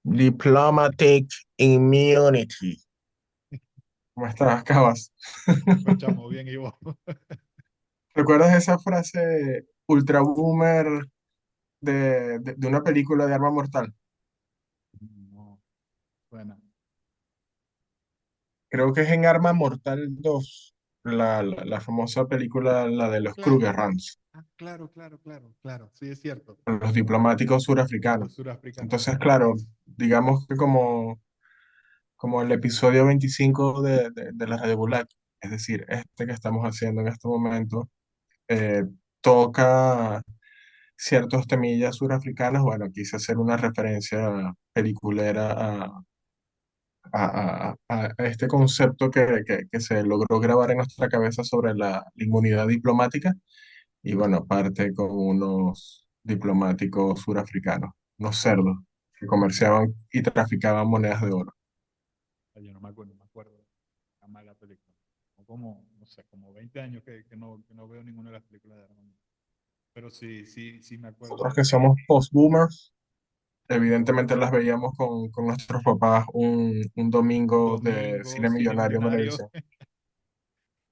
Diplomatic immunity. ¿Cómo estás, Cabas? Pues chamo, bien, y vos. ¿Recuerdas esa frase ultra boomer de una película de Arma Mortal? No, buena. Creo que es en Arma Mortal 2, la famosa película, la de los Claro, Kruger Runs, claro, claro, claro, claro, sí es cierto. los diplomáticos surafricanos. Los surafricanos, Entonces, sí, claro, digamos que como el episodio 25 de la Radio Bulat, es decir, este que estamos haciendo en este momento, eh, toca ciertos temillas surafricanos. Bueno, quise hacer una referencia peliculera a este concepto que se logró grabar en nuestra cabeza sobre la inmunidad diplomática y bueno, parte con unos diplomáticos surafricanos, unos cerdos que comerciaban y traficaban monedas de oro. yo no me acuerdo jamás de la película. Como, no sé, como 20 años que no veo ninguna de las películas de Armando. Pero sí, sí, sí me acuerdo Nosotros que de somos post-boomers, evidentemente las veíamos con nuestros papás un domingo de Domingo, cine Cine millonario en Millonario. Venevisión.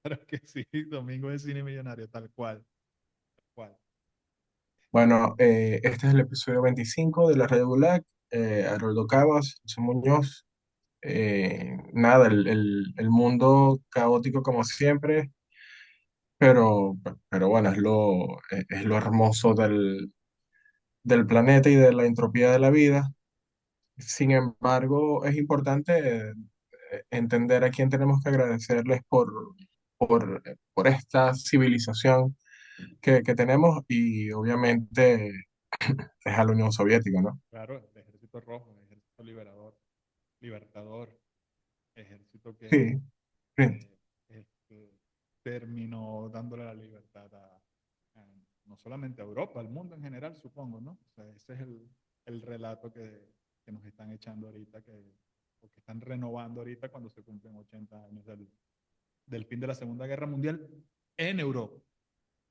Claro que sí, Domingo de Cine Millonario, tal cual, tal cual. Bueno, este es el episodio 25 de la Red Bulag. Haroldo Cabas, José Muñoz. Nada, el mundo caótico como siempre, pero bueno, es lo hermoso del planeta y de la entropía de la vida. Sin embargo, es importante entender a quién tenemos que agradecerles por esta civilización que tenemos y obviamente es a la Unión Soviética, ¿no? Claro, el Ejército Rojo, el Ejército Liberador, Libertador, ejército Sí, sí. que terminó dándole la libertad no solamente a Europa, al mundo en general, supongo, ¿no? O sea, ese es el relato que nos están echando ahorita, o que están renovando ahorita cuando se cumplen 80 años del fin de la Segunda Guerra Mundial en Europa.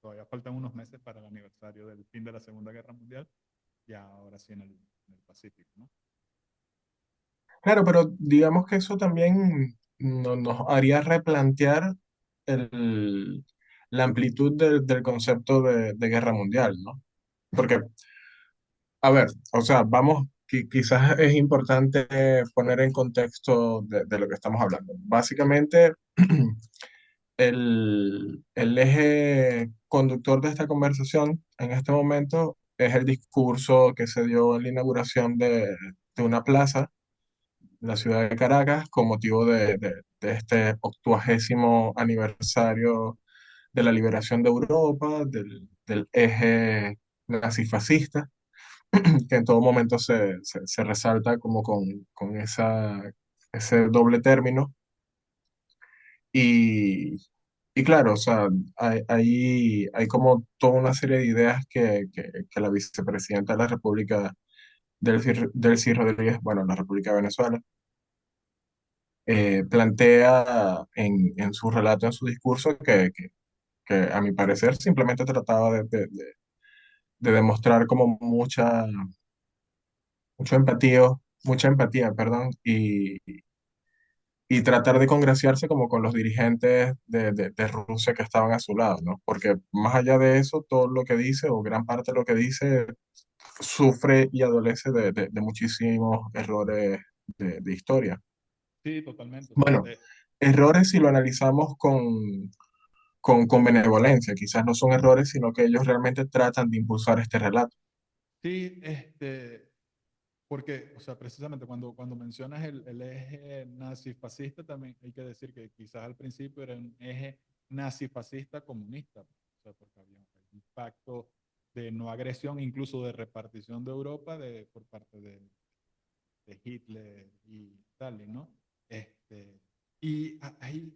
Todavía faltan unos meses para el aniversario del fin de la Segunda Guerra Mundial, ya ahora sí en el Pacífico, ¿no? Claro, pero digamos que eso también nos haría replantear el- la amplitud del concepto de guerra mundial, ¿no? Porque, a ver, o sea, vamos, quizás es importante poner en contexto de lo que estamos hablando. Básicamente, el eje conductor de esta conversación en este momento es el discurso que se dio en la inauguración de una plaza en la ciudad de Caracas con motivo de este 80º aniversario de la liberación de Europa, del eje nazifascista, que en todo momento se resalta como con ese doble término. Y, y claro, o sea, hay como toda una serie de ideas que la vicepresidenta de la República, Delcy Rodríguez, bueno, la República de Venezuela, plantea en su relato, en su discurso, que a mi parecer simplemente trataba de demostrar como mucha empatía, perdón, y tratar de congraciarse como con los dirigentes de Rusia que estaban a su lado, ¿no? Porque más allá de eso, todo lo que dice, o gran parte de lo que dice, sufre y adolece de muchísimos errores de historia. Sí, totalmente. O sea, Bueno, errores si lo analizamos con benevolencia, quizás no son errores, sino que ellos realmente tratan de impulsar este relato. sí, porque, o sea, precisamente cuando mencionas el eje nazi-fascista, también hay que decir que quizás al principio era un eje nazi-fascista comunista, o sea, porque había un pacto de no agresión, incluso de repartición de Europa por parte de Hitler y Stalin, ¿no? Y ahí,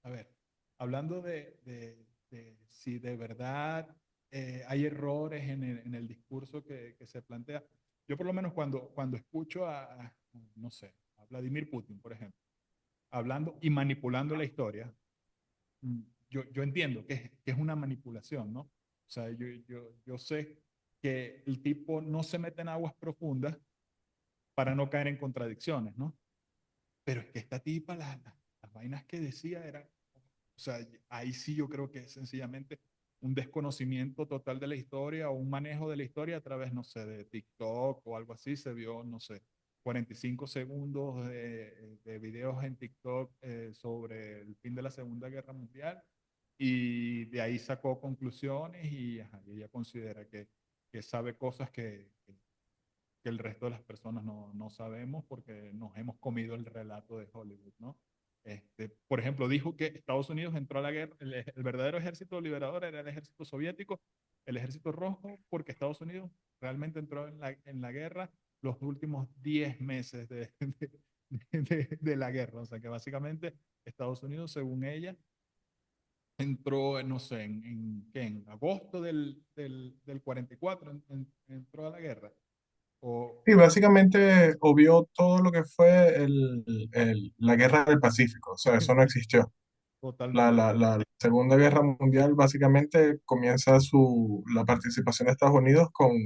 a ver, hablando de si de verdad hay errores en el discurso que se plantea, yo por lo menos cuando escucho no sé, a Vladimir Putin, por ejemplo, hablando y manipulando la historia, mm, yo entiendo que es una manipulación, ¿no? O sea, yo sé que el tipo no se mete en aguas profundas para no caer en contradicciones, ¿no? Pero es que esta tipa, las vainas que decía eran, o sea, ahí sí yo creo que es sencillamente un desconocimiento total de la historia o un manejo de la historia a través, no sé, de TikTok o algo así. Se vio, no sé, 45 segundos de videos en TikTok sobre el fin de la Segunda Guerra Mundial y de ahí sacó conclusiones y, ajá, y ella considera que sabe cosas que el resto de las personas no sabemos porque nos hemos comido el relato de Hollywood, ¿no? Por ejemplo, dijo que Estados Unidos entró a la guerra, el verdadero ejército liberador era el ejército soviético, el ejército rojo, porque Estados Unidos realmente entró en la guerra los últimos 10 meses de la guerra. O sea que básicamente Estados Unidos, según ella, entró, no sé, ¿qué? En agosto del 44 entró a la guerra. O Y básicamente obvió todo lo que fue la guerra del Pacífico, o sea, eso no existió. totalmente. La Segunda Guerra Mundial básicamente comienza la participación de Estados Unidos con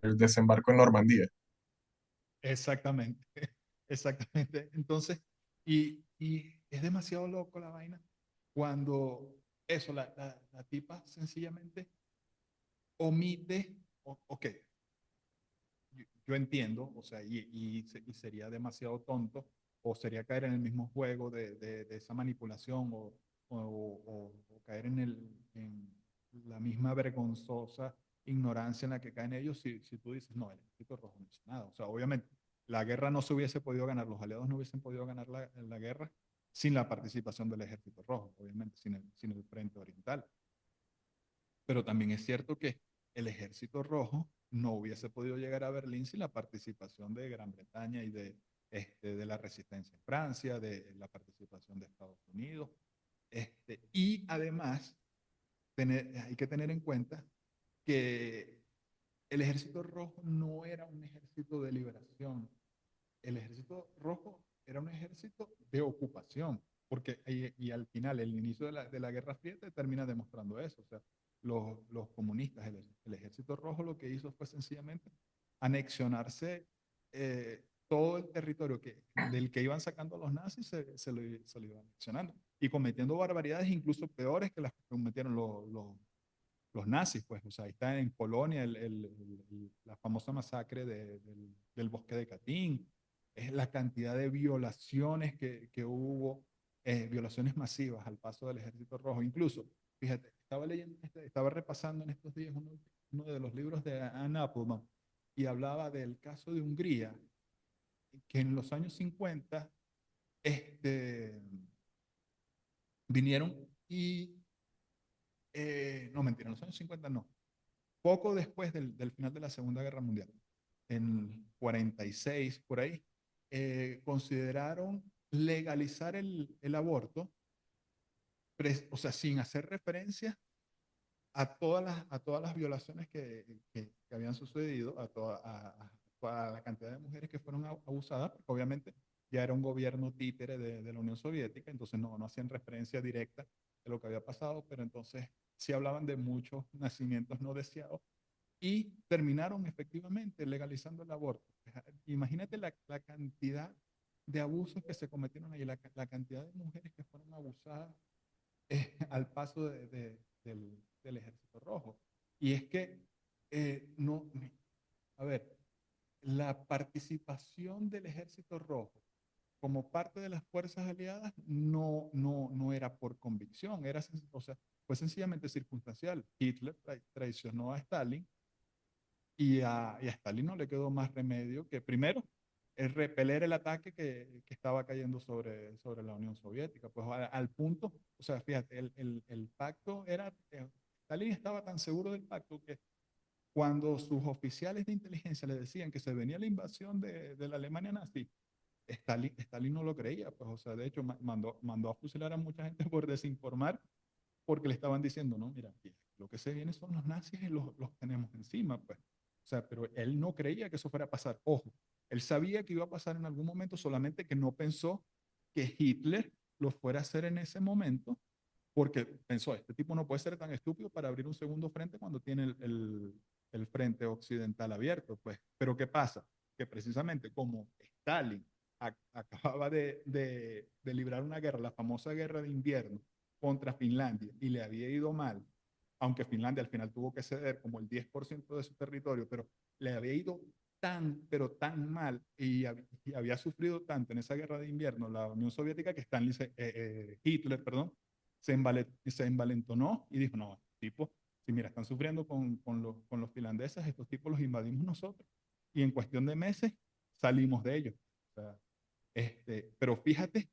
el desembarco en Normandía. Exactamente, exactamente. Entonces, y es demasiado loco la vaina cuando eso, la tipa sencillamente omite, ok, yo entiendo, o sea, y sería demasiado tonto, o sería caer en el mismo juego de esa manipulación, o caer en la misma vergonzosa ignorancia en la que caen ellos si tú dices, no, el ejército rojo no hizo nada. O sea, obviamente, la guerra no se hubiese podido ganar, los aliados no hubiesen podido ganar la guerra sin la participación del ejército rojo, obviamente, sin el frente oriental. Pero también es cierto que el ejército rojo no hubiese podido llegar a Berlín sin la participación de Gran Bretaña y de la resistencia en Francia, de la participación de Estados Unidos. Y además, hay que tener en cuenta que el ejército rojo no era un ejército de liberación. El ejército rojo era un ejército de ocupación, porque y al final el inicio de la Guerra Fría te termina demostrando eso. O sea, los comunistas, el ejército rojo lo que hizo fue sencillamente anexionarse todo el territorio del que iban sacando los nazis, se lo iban anexionando y cometiendo barbaridades incluso peores que las que cometieron los nazis, pues, o sea, ahí está en Polonia la famosa masacre del bosque de Katyn, es la cantidad de violaciones que hubo, violaciones masivas al paso del Ejército Rojo. Incluso, fíjate, estaba leyendo, estaba repasando en estos días uno de los libros de Anne Applebaum y hablaba del caso de Hungría, que en los años 50 este, vinieron y, no mentira, en los años 50 no, poco después del final de la Segunda Guerra Mundial, en 46 por ahí, consideraron legalizar el aborto, o sea, sin hacer referencia a todas las violaciones que habían sucedido, a la cantidad de mujeres que fueron abusadas, porque obviamente ya era un gobierno títere de la Unión Soviética, entonces no hacían referencia directa de lo que había pasado, pero entonces sí hablaban de muchos nacimientos no deseados y terminaron efectivamente legalizando el aborto. Imagínate la cantidad de abusos que se cometieron ahí, la cantidad de mujeres que fueron abusadas al paso del Ejército Rojo. Y es que, no, a ver, la participación del Ejército Rojo como parte de las fuerzas aliadas no era por convicción, o sea, fue sencillamente circunstancial. Hitler traicionó a Stalin y a Stalin no le quedó más remedio que primero repeler el ataque que estaba cayendo sobre la Unión Soviética. Pues al punto, o sea, fíjate, el pacto era, Stalin estaba tan seguro del pacto que cuando sus oficiales de inteligencia le decían que se venía la invasión de la Alemania nazi, Stalin no lo creía, pues, o sea, de hecho mandó a fusilar a mucha gente por desinformar, porque le estaban diciendo, no, mira, lo que se viene son los nazis y los tenemos encima, pues. O sea, pero él no creía que eso fuera a pasar. Ojo, él sabía que iba a pasar en algún momento, solamente que no pensó que Hitler lo fuera a hacer en ese momento, porque pensó, este tipo no puede ser tan estúpido para abrir un segundo frente cuando tiene el frente occidental abierto, pues. Pero ¿qué pasa? que precisamente como Stalin acababa de librar una guerra, la famosa guerra de invierno contra Finlandia, y le había ido mal, aunque Finlandia al final tuvo que ceder como el 10% de su territorio, pero le había ido tan, pero tan mal y había sufrido tanto en esa guerra de invierno la Unión Soviética que Hitler, perdón, se envalentonó y dijo, no, tipo, si mira, están sufriendo con los finlandeses, estos tipos los invadimos nosotros y en cuestión de meses salimos de ellos. O sea, pero fíjate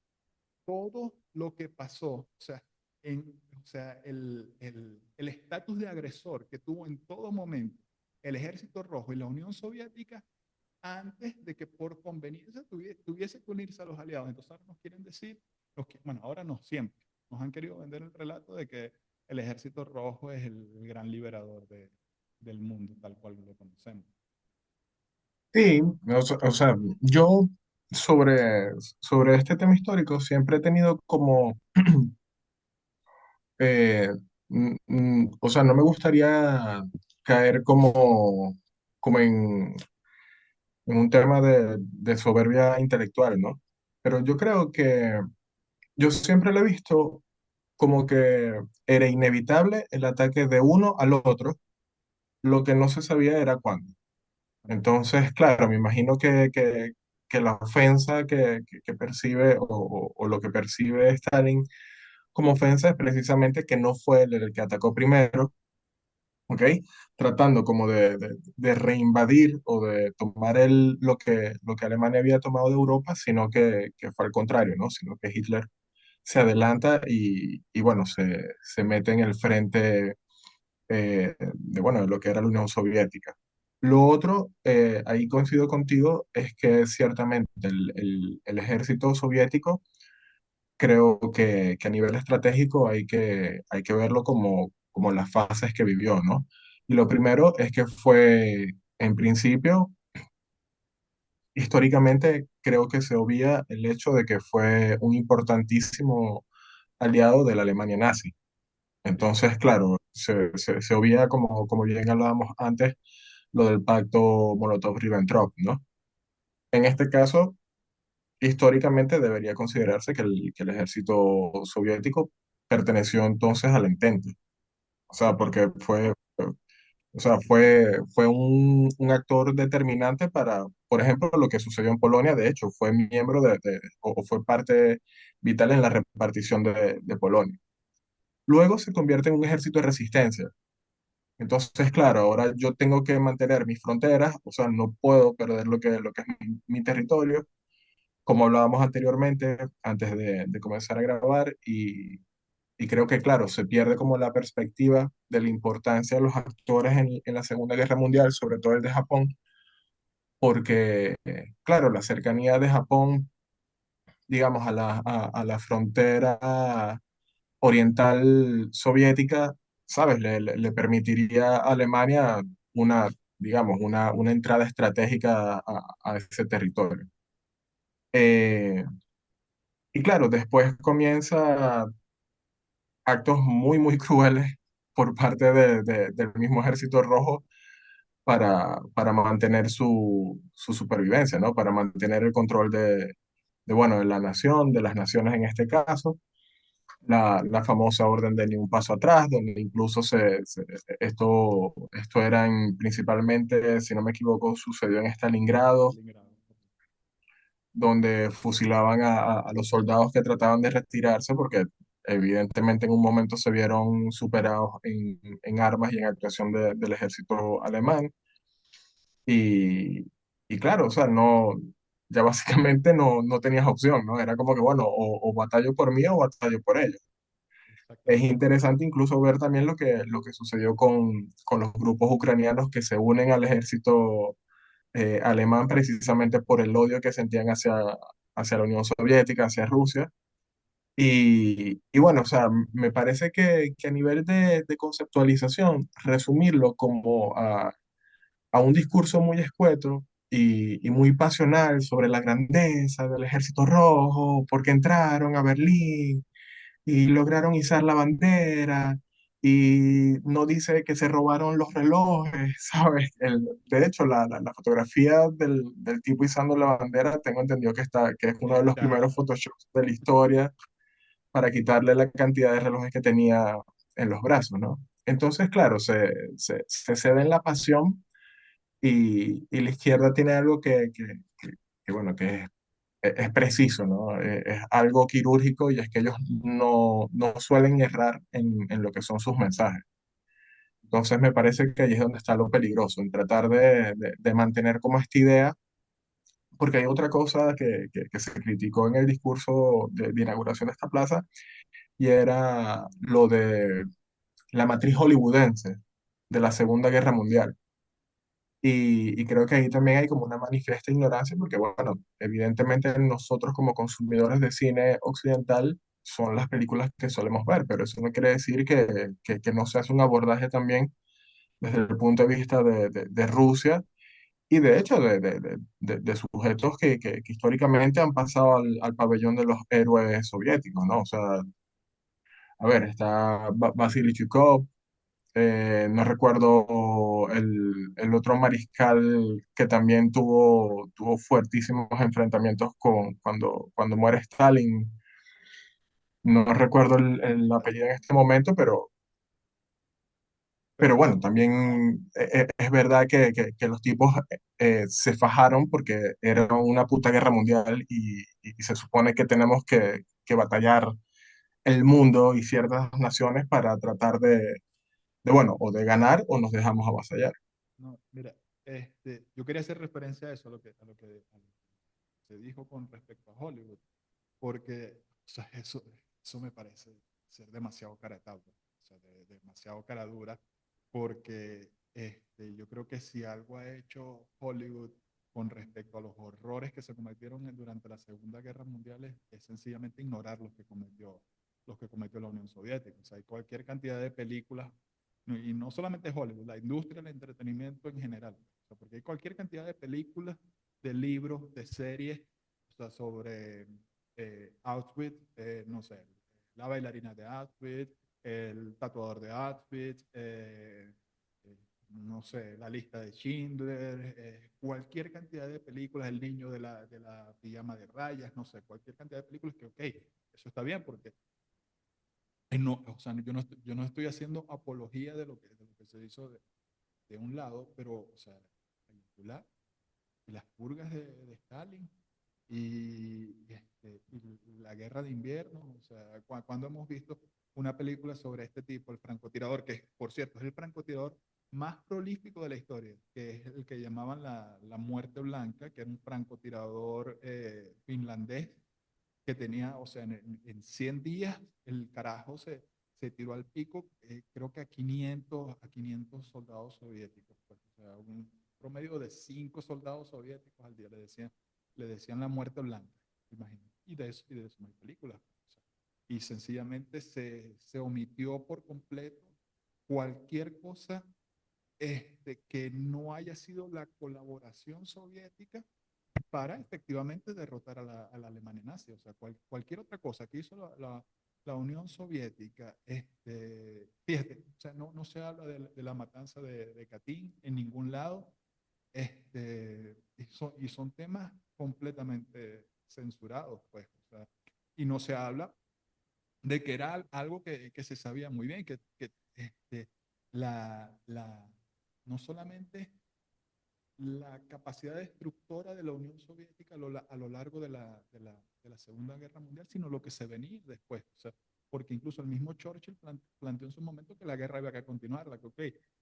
todo lo que pasó, o sea el estatus de agresor que tuvo en todo momento el Ejército Rojo y la Unión Soviética antes de que por conveniencia tuviese que unirse a los aliados. Entonces ahora nos quieren decir, bueno, ahora no, siempre, nos han querido vender el relato de que el Ejército Rojo es el gran liberador del mundo, tal cual lo conocemos. Sí, o sea, yo sobre este tema histórico siempre he tenido como, eh, o sea, no me gustaría caer como en un tema de soberbia intelectual, ¿no? Pero yo creo que yo siempre lo he visto como que era inevitable el ataque de uno al otro, lo que no se sabía era cuándo. Entonces, claro, me imagino que la ofensa que percibe o lo que percibe Stalin como ofensa es precisamente que no fue él el que atacó primero, ¿ok? Tratando como de reinvadir o de tomar lo que Alemania había tomado de Europa, sino que fue al contrario, ¿no? Sino que Hitler se adelanta y bueno, se mete en el frente bueno, de lo que era la Unión Soviética. Lo otro, ahí coincido contigo, es que ciertamente el ejército soviético creo que a nivel estratégico hay que verlo como las fases que vivió, ¿no? Y lo primero es que fue, en principio, históricamente, creo que se obvia el hecho de que fue un importantísimo aliado de la Alemania nazi. Sí, Entonces, claro, se obvia, como bien hablábamos antes, lo del pacto Molotov-Ribbentrop, ¿no? En este caso, históricamente debería considerarse que el ejército soviético perteneció entonces al Entente. O sea, porque fue un actor determinante para, por ejemplo, lo que sucedió en Polonia. De hecho, fue miembro o fue parte vital en la repartición de Polonia. Luego se convierte en un ejército de resistencia. Entonces, claro, ahora yo tengo que mantener mis fronteras, o sea, no puedo perder lo que es mi territorio, como hablábamos anteriormente, antes de comenzar a grabar, y creo que, claro, se pierde como la perspectiva de la importancia de los actores en la Segunda Guerra Mundial, sobre todo el de Japón, porque, claro, la cercanía de Japón, digamos, a la frontera oriental soviética, ¿sabes? Le permitiría a Alemania una, digamos, una entrada estratégica a ese territorio. Eh, y claro, después comienza actos muy, muy crueles por parte del mismo Ejército Rojo para mantener su supervivencia, ¿no? Para mantener el control bueno, de la nación, de las naciones en este caso. La famosa orden de ni un paso atrás, donde incluso esto eran principalmente, si no me equivoco, sucedió en Stalingrado, Stalingrado. donde fusilaban a los soldados que trataban de retirarse porque evidentemente en un momento se vieron superados en armas y en actuación del ejército alemán. Y, y claro, o sea, no, ya básicamente no tenías opción, ¿no? Era como que, bueno, o batallo por mí o batallo por ellos. Es Exactamente. interesante incluso ver también lo que sucedió con los grupos ucranianos que se unen al ejército alemán precisamente por el odio que sentían hacia la Unión Soviética, hacia Rusia. Y bueno, o sea, me parece que a nivel de conceptualización, resumirlo como a un discurso muy escueto y muy pasional sobre la grandeza del Ejército Rojo, porque entraron a Berlín y lograron izar la bandera y no dice que se robaron los relojes, ¿sabes? De hecho, la fotografía del tipo izando la bandera, tengo entendido que es uno de los Está, primeros photoshops de la historia para quitarle la cantidad de relojes que tenía en los brazos, ¿no? Entonces, claro, se cede en la pasión y la izquierda tiene algo que, bueno, que es preciso, ¿no? Es algo quirúrgico y es que ellos no suelen errar en lo que son sus mensajes. Entonces me parece que ahí es donde está lo peligroso, en tratar de mantener como esta idea, porque hay otra cosa que se criticó en el discurso de inauguración de esta plaza, y era lo de la matriz hollywoodense de la Segunda Guerra Mundial. Y creo que ahí también hay como una manifiesta ignorancia, porque bueno, evidentemente nosotros como consumidores de cine occidental son las películas que solemos ver, pero eso no quiere decir que no se hace un abordaje también desde el punto de vista de Rusia y de hecho de sujetos que históricamente han pasado al pabellón de los héroes soviéticos, ¿no? O sea, a ver, está Vasily Chukov, no recuerdo el otro mariscal que también tuvo fuertísimos enfrentamientos cuando muere Stalin. No recuerdo el apellido en este momento, pero pero bueno, también es verdad que los tipos se fajaron porque era una puta guerra mundial y se supone que tenemos que batallar el mundo y ciertas naciones para tratar bueno, o de ganar o nos dejamos avasallar. no, mira, yo quería hacer referencia a eso, a lo que se dijo con respecto a Hollywood, porque o sea, eso me parece ser demasiado cara de tabla, o sea, demasiado cara dura, porque yo creo que si algo ha hecho Hollywood con respecto a los horrores que se cometieron durante la Segunda Guerra Mundial es sencillamente ignorar los que cometió la Unión Soviética. O sea, hay cualquier cantidad de películas, y no solamente Hollywood, la industria del entretenimiento en general. O sea, porque hay cualquier cantidad de películas, de libros, de series, o sea, sobre Auschwitz, no sé, la bailarina de Auschwitz, el tatuador de Auschwitz, no sé, la lista de Schindler, cualquier cantidad de películas, el niño de la pijama de rayas, no sé, cualquier cantidad de películas que, ok, eso está bien porque no, o sea, yo no estoy haciendo apología de lo que se hizo de un lado, pero, o sea, la película y las purgas de Stalin y la guerra de invierno, o sea, cuando hemos visto una película sobre este tipo, el francotirador, que por cierto es el francotirador más prolífico de la historia, que es el que llamaban la muerte blanca, que era un francotirador finlandés que tenía, o sea, en 100 días el carajo se tiró al pico, creo que a 500 soldados soviéticos, pues, o sea, un promedio de 5 soldados soviéticos al día le decían la muerte blanca, imagínate. Y de eso no hay películas. O sea, y sencillamente se omitió por completo cualquier cosa que no haya sido la colaboración soviética para efectivamente derrotar a la Alemania nazi. O sea, cualquier otra cosa que hizo la Unión Soviética, fíjate, o sea, no se habla de la matanza de Katyn en ningún lado, y son temas completamente censurados, pues, o sea, y no se habla de que era algo que se sabía muy bien, que la, no solamente la capacidad destructora de la Unión Soviética a lo largo de la Segunda Guerra Mundial, sino lo que se venía después. O sea, porque incluso el mismo Churchill planteó en su momento que la guerra había que continuarla, que ok,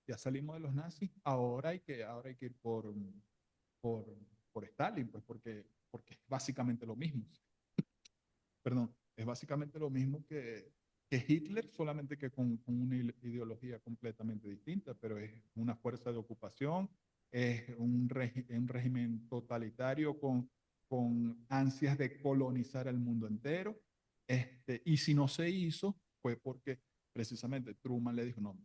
ya salimos de los nazis, ahora hay que ir por, por Stalin, pues porque es básicamente lo mismo. Perdón, es básicamente lo mismo que Hitler, solamente que con una ideología completamente distinta, pero es una fuerza de ocupación, es un régimen totalitario con ansias de colonizar el mundo entero. Y si no se hizo, fue porque precisamente Truman le dijo, no,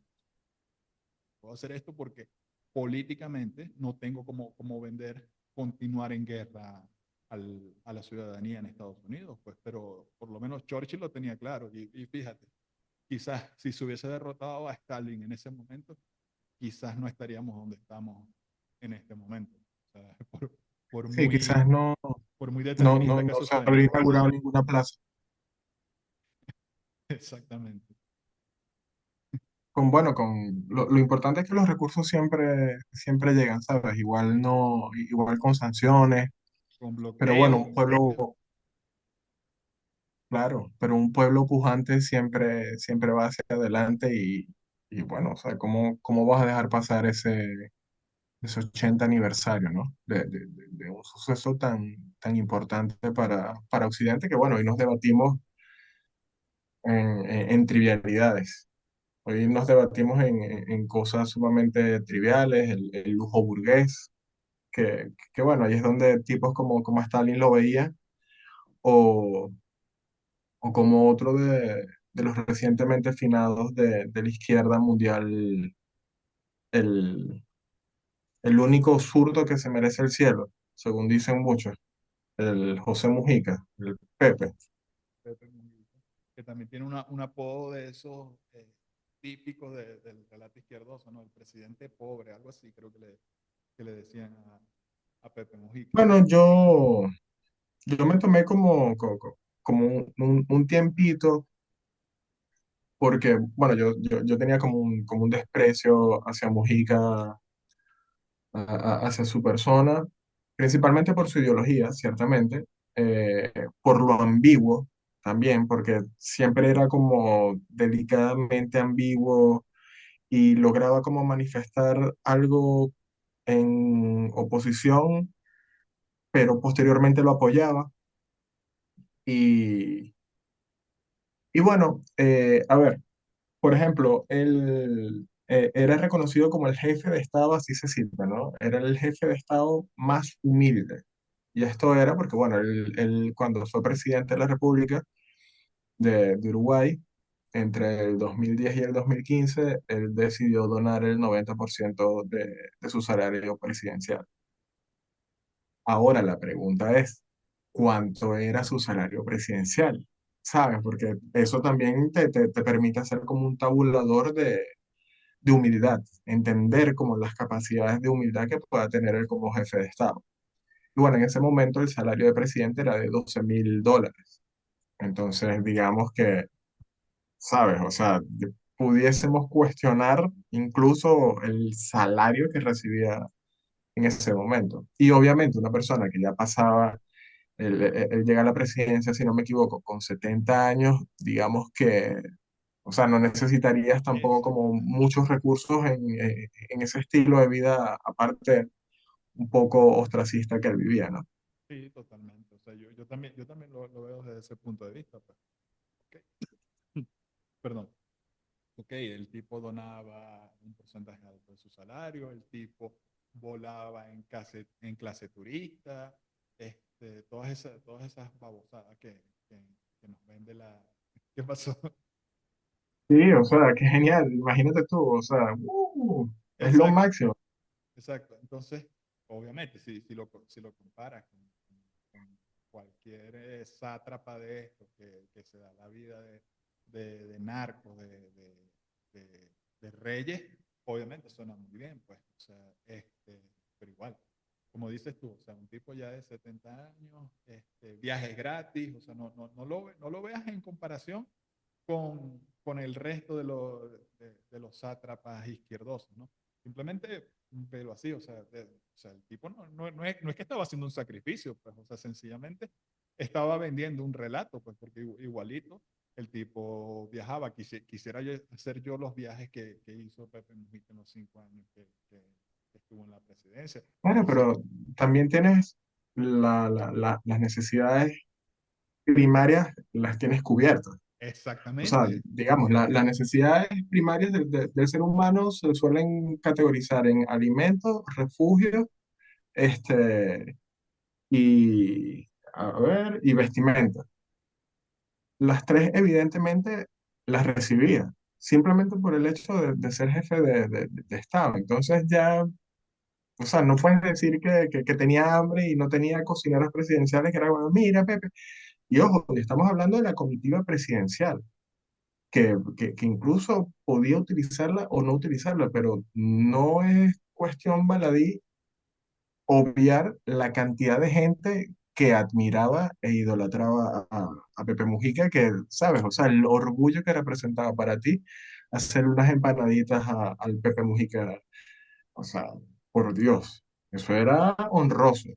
puedo hacer esto porque políticamente no tengo como vender, continuar en guerra a la ciudadanía en Estados Unidos, pues, pero por lo menos Churchill lo tenía claro y fíjate, quizás si se hubiese derrotado a Stalin en ese momento, quizás no estaríamos donde estamos en este momento. O sea, por Sí, quizás muy, no, por muy no, no, determinista que no eso se suene. habría inaugurado ninguna plaza. Exactamente. Bueno, lo importante es que los recursos siempre llegan, ¿sabes? Igual no, igual con sanciones, Con pero bueno, bloqueo, un pueblo, claro, pero un pueblo pujante siempre va hacia adelante y bueno, o sea, ¿cómo vas a dejar pasar ese 80 aniversario, ¿no? De un suceso tan importante para Occidente que bueno, hoy nos debatimos en trivialidades. Hoy nos debatimos en cosas sumamente triviales, el lujo burgués, que bueno, ahí es donde tipos como Stalin lo veía, o, o como otro de los recientemente finados de la izquierda mundial, el, el único zurdo que se merece el cielo, según dicen muchos, el José Mujica, el Pepe. Pepe Mujica, que también tiene un apodo de esos típicos del relato izquierdoso, ¿no? El presidente pobre, algo así creo que le decían a Pepe Mujica. Bueno, yo me tomé como un tiempito porque, bueno, yo tenía como un desprecio hacia Mujica, hacia su persona, principalmente por su ideología, ciertamente, por lo ambiguo también, porque siempre era como delicadamente ambiguo y lograba como manifestar algo en oposición, pero posteriormente lo apoyaba. Y, y bueno, a ver. Por ejemplo, él era reconocido como el jefe de Estado, así se cita, ¿no? Era el jefe de Estado más humilde. Y esto era porque, bueno, él cuando fue presidente de la República de Uruguay, entre el 2010 y el 2015, él decidió donar el 90% de su salario presidencial. Ahora la pregunta es, ¿cuánto era su salario presidencial? ¿Sabes? Porque eso también te permite hacer como un tabulador de humildad, entender como las capacidades de humildad que pueda tener él como jefe de Estado. Y bueno, en ese momento el salario de presidente era de $12.000. Entonces, digamos que, ¿sabes? O sea, pudiésemos cuestionar incluso el salario que recibía en ese momento. Y obviamente una persona que ya pasaba, él llega a la presidencia, si no me equivoco, con 70 años, digamos que o sea, no necesitarías tampoco como Exactamente. muchos recursos en ese estilo de vida, aparte un poco ostracista que él vivía, ¿no? Sí, totalmente. O sea, yo también lo veo desde ese punto de vista. Pues. Okay. Perdón. Ok, el tipo donaba un porcentaje alto de su salario, el tipo volaba en clase turista, todas esas babosadas que nos vende la... ¿Qué pasó? Sí, o sea, qué genial, imagínate tú, o sea, es lo Exacto, máximo. exacto. Entonces, obviamente, si lo comparas con cualquier sátrapa de estos que se da la vida de narcos, de reyes, obviamente suena muy bien, pues, o sea, pero igual, como dices tú, o sea, un tipo ya de 70 años, viajes gratis, o sea, no lo veas en comparación con el resto de los sátrapas izquierdosos, ¿no? Simplemente velo así, o sea el tipo no es que estaba haciendo un sacrificio, pues, o sea, sencillamente estaba vendiendo un relato, pues, porque igualito el tipo viajaba, quisiera hacer yo los viajes que hizo Pepe Mujica en los 5 años que estuvo en la presidencia. Bueno, Quisiera, pero también tienes las necesidades primarias, las tienes cubiertas. O sea, exactamente, digamos, las necesidades primarias del ser humano se suelen categorizar en alimentos, refugio, este, y vestimenta. Las tres, evidentemente, las recibía, simplemente por el hecho de ser jefe de Estado. Entonces ya, o sea, no puedes decir que tenía hambre y no tenía cocineros presidenciales que era bueno, mira, Pepe. Y ojo, estamos hablando de la comitiva presidencial. que incluso podía utilizarla o no utilizarla, pero no es cuestión baladí obviar la cantidad de gente que admiraba e idolatraba a Pepe Mujica, que, ¿sabes? O sea, el orgullo que representaba para ti hacer unas empanaditas al Pepe Mujica, o sea, por Dios, eso era honroso.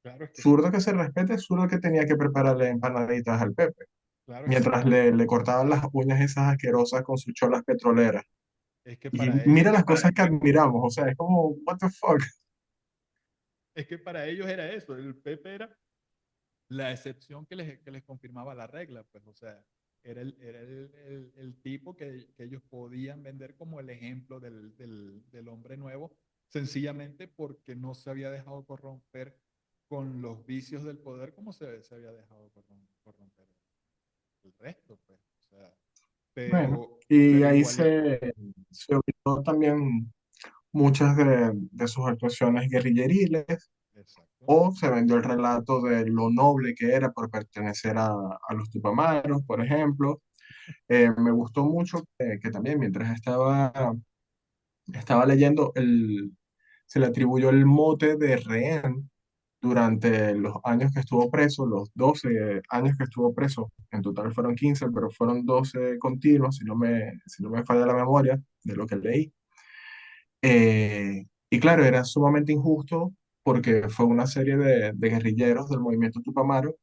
Claro, Zurdo que se respete, zurdo que tenía que prepararle empanaditas al Pepe, claro, es que mientras le cortaban las uñas esas asquerosas con sus cholas petroleras. es que Y para mira ellos, las cosas que admiramos, o sea, es como, what the fuck. es que para ellos era eso, el Pepe era la excepción que les confirmaba la regla, pues, o sea, era el tipo que ellos podían vender como el ejemplo del hombre nuevo, sencillamente porque no se había dejado corromper con los vicios del poder como se había dejado corromper el resto, pues, o sea, Bueno, y pero ahí igualito, se olvidó también muchas de sus actuaciones guerrilleriles, exacto. o se vendió el relato de lo noble que era por pertenecer a los Tupamaros, por ejemplo. Me gustó mucho que también mientras estaba leyendo, se le atribuyó el mote de rehén durante los años que estuvo preso, los 12 años que estuvo preso. En total fueron 15, pero fueron 12 continuos, si no me falla la memoria de lo que leí. Y claro, era sumamente injusto porque fue una serie de guerrilleros del movimiento Tupamaro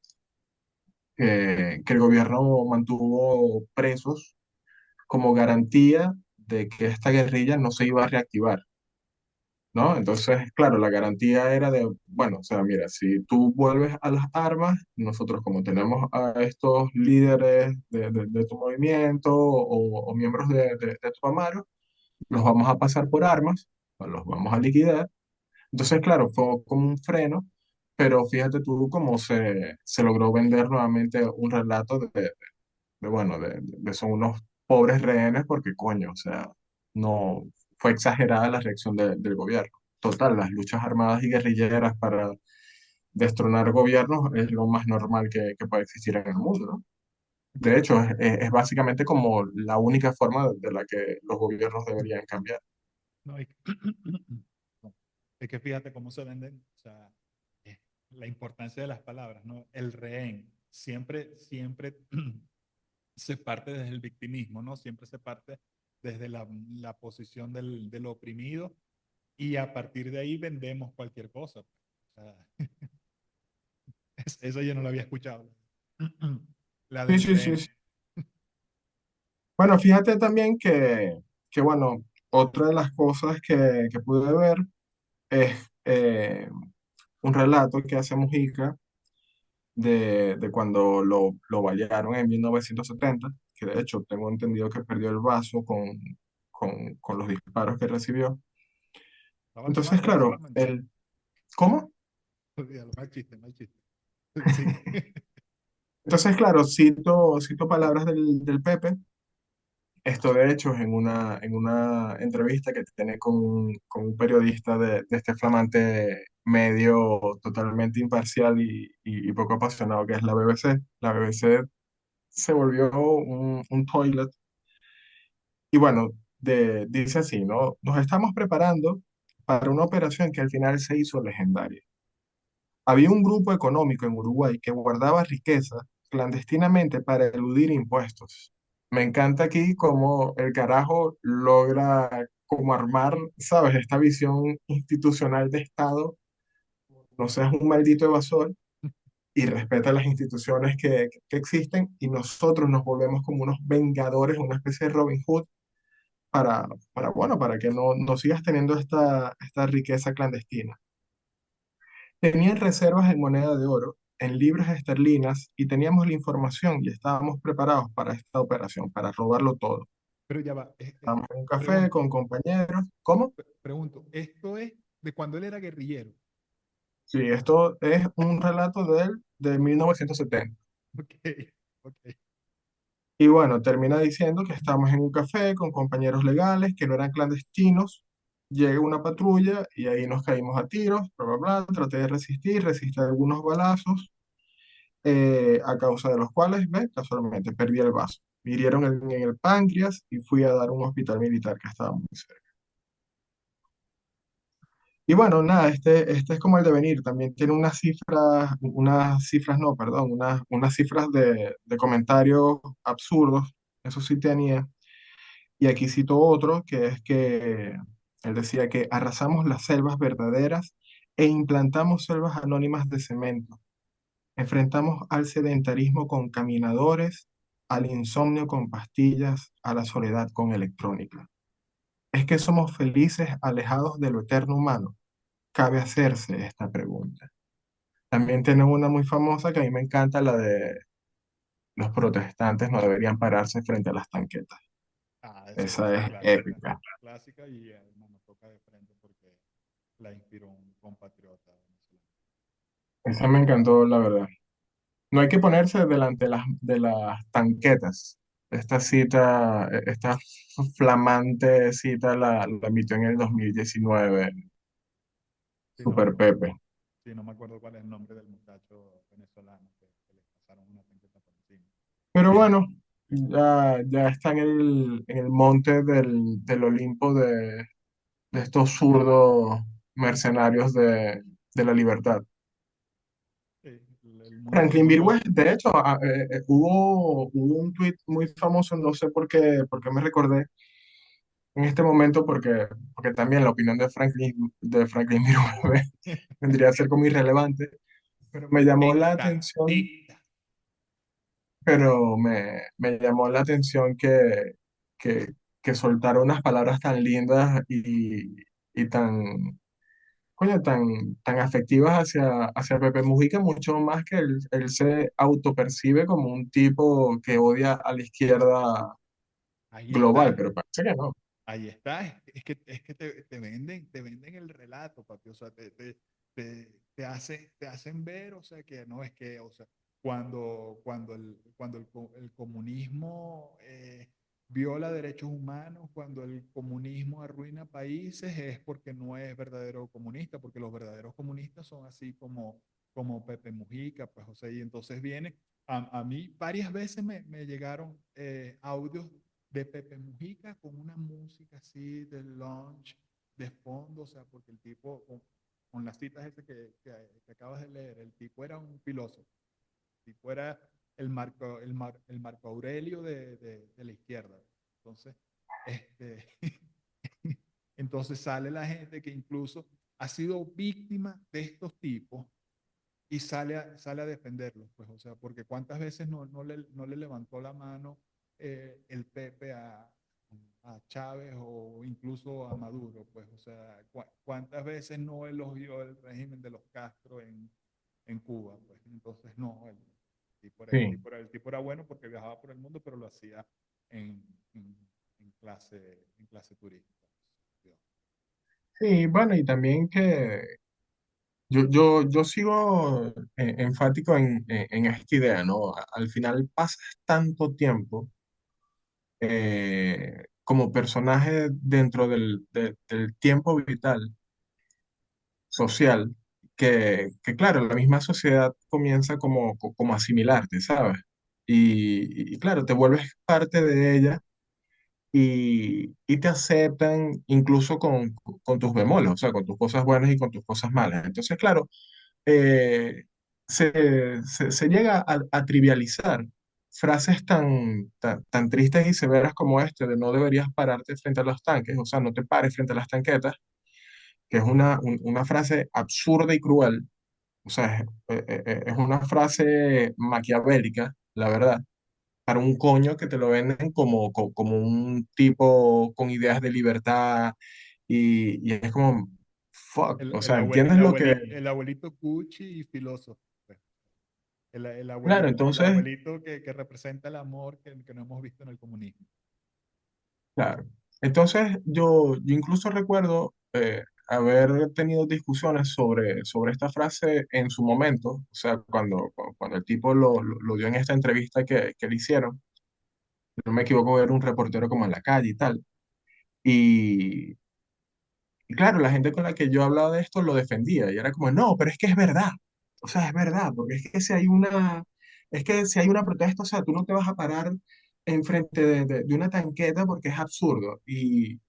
que el gobierno mantuvo presos como garantía de que esta guerrilla no se iba a reactivar, ¿no? Entonces, claro, la garantía era de, bueno, o sea, mira, si tú vuelves a las armas, nosotros como tenemos a estos líderes de tu movimiento o miembros de Tupamaro, los vamos a pasar por armas, o los vamos a liquidar. Entonces, claro, fue como un freno, pero fíjate tú cómo se logró vender nuevamente un relato bueno, son unos pobres rehenes porque, coño, o sea, no fue exagerada la reacción del gobierno. Total, las luchas armadas y guerrilleras para destronar gobiernos es lo más normal que puede existir en el mundo, ¿no? De hecho, es básicamente como la única forma de la que los gobiernos deberían cambiar. No, no, es que fíjate cómo se venden, o sea, eh, la importancia de las palabras, ¿no? El rehén, siempre se parte desde el victimismo, ¿no? Siempre se parte desde la posición del oprimido y a partir de ahí vendemos cualquier cosa, pues. O sea, eso yo no lo había escuchado. La Sí, del sí, sí, rehén. sí. Bueno, fíjate también bueno, otra de las cosas que pude ver es un relato que hace Mujica de cuando lo balearon en 1970, que de hecho tengo entendido que perdió el vaso con los disparos que recibió. Estaba Entonces, tomando claro, básicamente. ¿cómo? Olvídalo, mal chiste, mal chiste. Sí. Entonces, claro, cito palabras del Pepe. Esto de hecho es en una entrevista que tiene con un periodista de este flamante medio totalmente imparcial y poco apasionado que es la BBC. La BBC se volvió un toilet. Y bueno, dice así, ¿no? Nos estamos preparando para una operación que al final se hizo legendaria. Había un grupo económico en Uruguay que guardaba riqueza clandestinamente para eludir impuestos. Me encanta aquí cómo el carajo logra como armar, ¿sabes? Esta visión institucional de Estado. No seas un maldito evasor y respeta las instituciones que existen y nosotros nos volvemos como unos vengadores, una especie de Robin Hood bueno, para que no sigas teniendo esta riqueza clandestina. Tenían reservas en moneda de oro, en libras esterlinas y teníamos la información y estábamos preparados para esta operación, para robarlo todo. Pero ya va, Estábamos en un café pregunto, con compañeros. ¿Cómo? pregunto, ¿esto es de cuando él era guerrillero? Sí, esto es un relato de él de 1970. Ok, ok. Y bueno, termina diciendo que estábamos en un café con compañeros legales que no eran clandestinos. Llega una patrulla y ahí nos caímos a tiros, bla, bla, bla. Traté de resistir, resistí algunos balazos, a causa de los cuales, ve, casualmente perdí el vaso. Me hirieron en el páncreas y fui a dar a un hospital militar que estaba muy cerca. Y bueno, nada, este es como el devenir. También tiene unas cifras, no, perdón, unas cifras de comentarios absurdos. Eso sí tenía. Y aquí cito otro, que es que él decía que arrasamos las selvas verdaderas e implantamos selvas anónimas de cemento. Enfrentamos al sedentarismo con caminadores, al insomnio con pastillas, a la soledad con electrónica. ¿Es que somos felices alejados de lo eterno humano? Cabe hacerse esta pregunta. También tiene una muy famosa que a mí me encanta, la de los protestantes no deberían pararse frente a las tanquetas. Esa Esa es es clásica. épica. Clásica y nos toca de frente porque la inspiró un compatriota venezolano. Esa me encantó, la verdad. No hay que ponerse delante de las tanquetas. Esta flamante cita la emitió en el 2019, Sí, Super Pepe. sí, no me acuerdo cuál es el nombre del muchacho venezolano que le pasaron una tanqueta por encima. Pero bueno, ya está en el monte del Olimpo de estos zurdos mercenarios de la libertad. Sí, Franklin mundo Virgües, del... de hecho, hubo un tuit muy famoso, no sé por qué me recordé en este momento, porque también la opinión de Franklin Virgües vendría a ser como irrelevante, pero me llamó la Dicta, atención, dicta. me llamó la atención que, que soltaron unas palabras tan lindas y tan afectivas hacia Pepe Mujica, mucho más que él se autopercibe como un tipo que odia a la izquierda Ahí global, está. pero parece que no. Ahí está, es que te venden el relato, papi, o sea, te hacen ver, o sea, que no es que, o sea, cuando el comunismo viola derechos humanos, cuando el comunismo arruina países, es porque no es verdadero comunista, porque los verdaderos comunistas son así como Pepe Mujica, pues, o sea, y entonces viene, a mí varias veces me llegaron audios de Pepe Mujica con una música así de lounge de fondo, o sea, porque el tipo, con las citas ese que acabas de leer, el tipo era un filósofo, el tipo era el Marco Aurelio de la izquierda. Entonces, este, entonces sale la gente que incluso ha sido víctima de estos tipos y sale a defenderlos, pues, o sea, porque cuántas veces no le levantó la mano el Pepe a Chávez o incluso a Maduro, pues, o sea, cuántas veces no elogió el régimen de los Castro en Cuba, pues, entonces no, Sí, el tipo era bueno porque viajaba por el mundo, pero lo hacía en, en, en clase turista. Pues, sí, bueno, y también que yo sigo enfático en esta idea, ¿no? Al final pasas tanto tiempo como personaje dentro del tiempo vital social, que claro, la misma sociedad comienza como a asimilarte, ¿sabes? Y claro, te vuelves parte de ella y te aceptan incluso con tus bemoles, o sea, con tus cosas buenas y con tus cosas malas. Entonces, claro, eh, se llega a trivializar frases tan tristes y severas como este de no deberías pararte frente a los tanques, o sea, no te pares frente a las tanquetas, que es una frase absurda y cruel, o sea, es una frase maquiavélica, la verdad, para un coño que te lo venden como un tipo con ideas de libertad y es como, fuck, El, o el, sea, abue- ¿entiendes el lo que? abuelito, el abuelito Cuchi y filósofo. Pues. El Claro, abuelito, el entonces, abuelito que representa el amor que no hemos visto en el comunismo. claro. Entonces yo incluso recuerdo haber tenido discusiones sobre esta frase en su momento, o sea, cuando el tipo lo dio en esta entrevista que le hicieron, no me equivoco, era un reportero como en la calle y tal. Y, y claro, la gente con la que yo hablaba de esto lo defendía y era como, no, pero es que es verdad. O sea, es verdad, porque es que si hay una protesta, o sea, tú no te vas a parar. enfrente de una tanqueta porque es absurdo. Y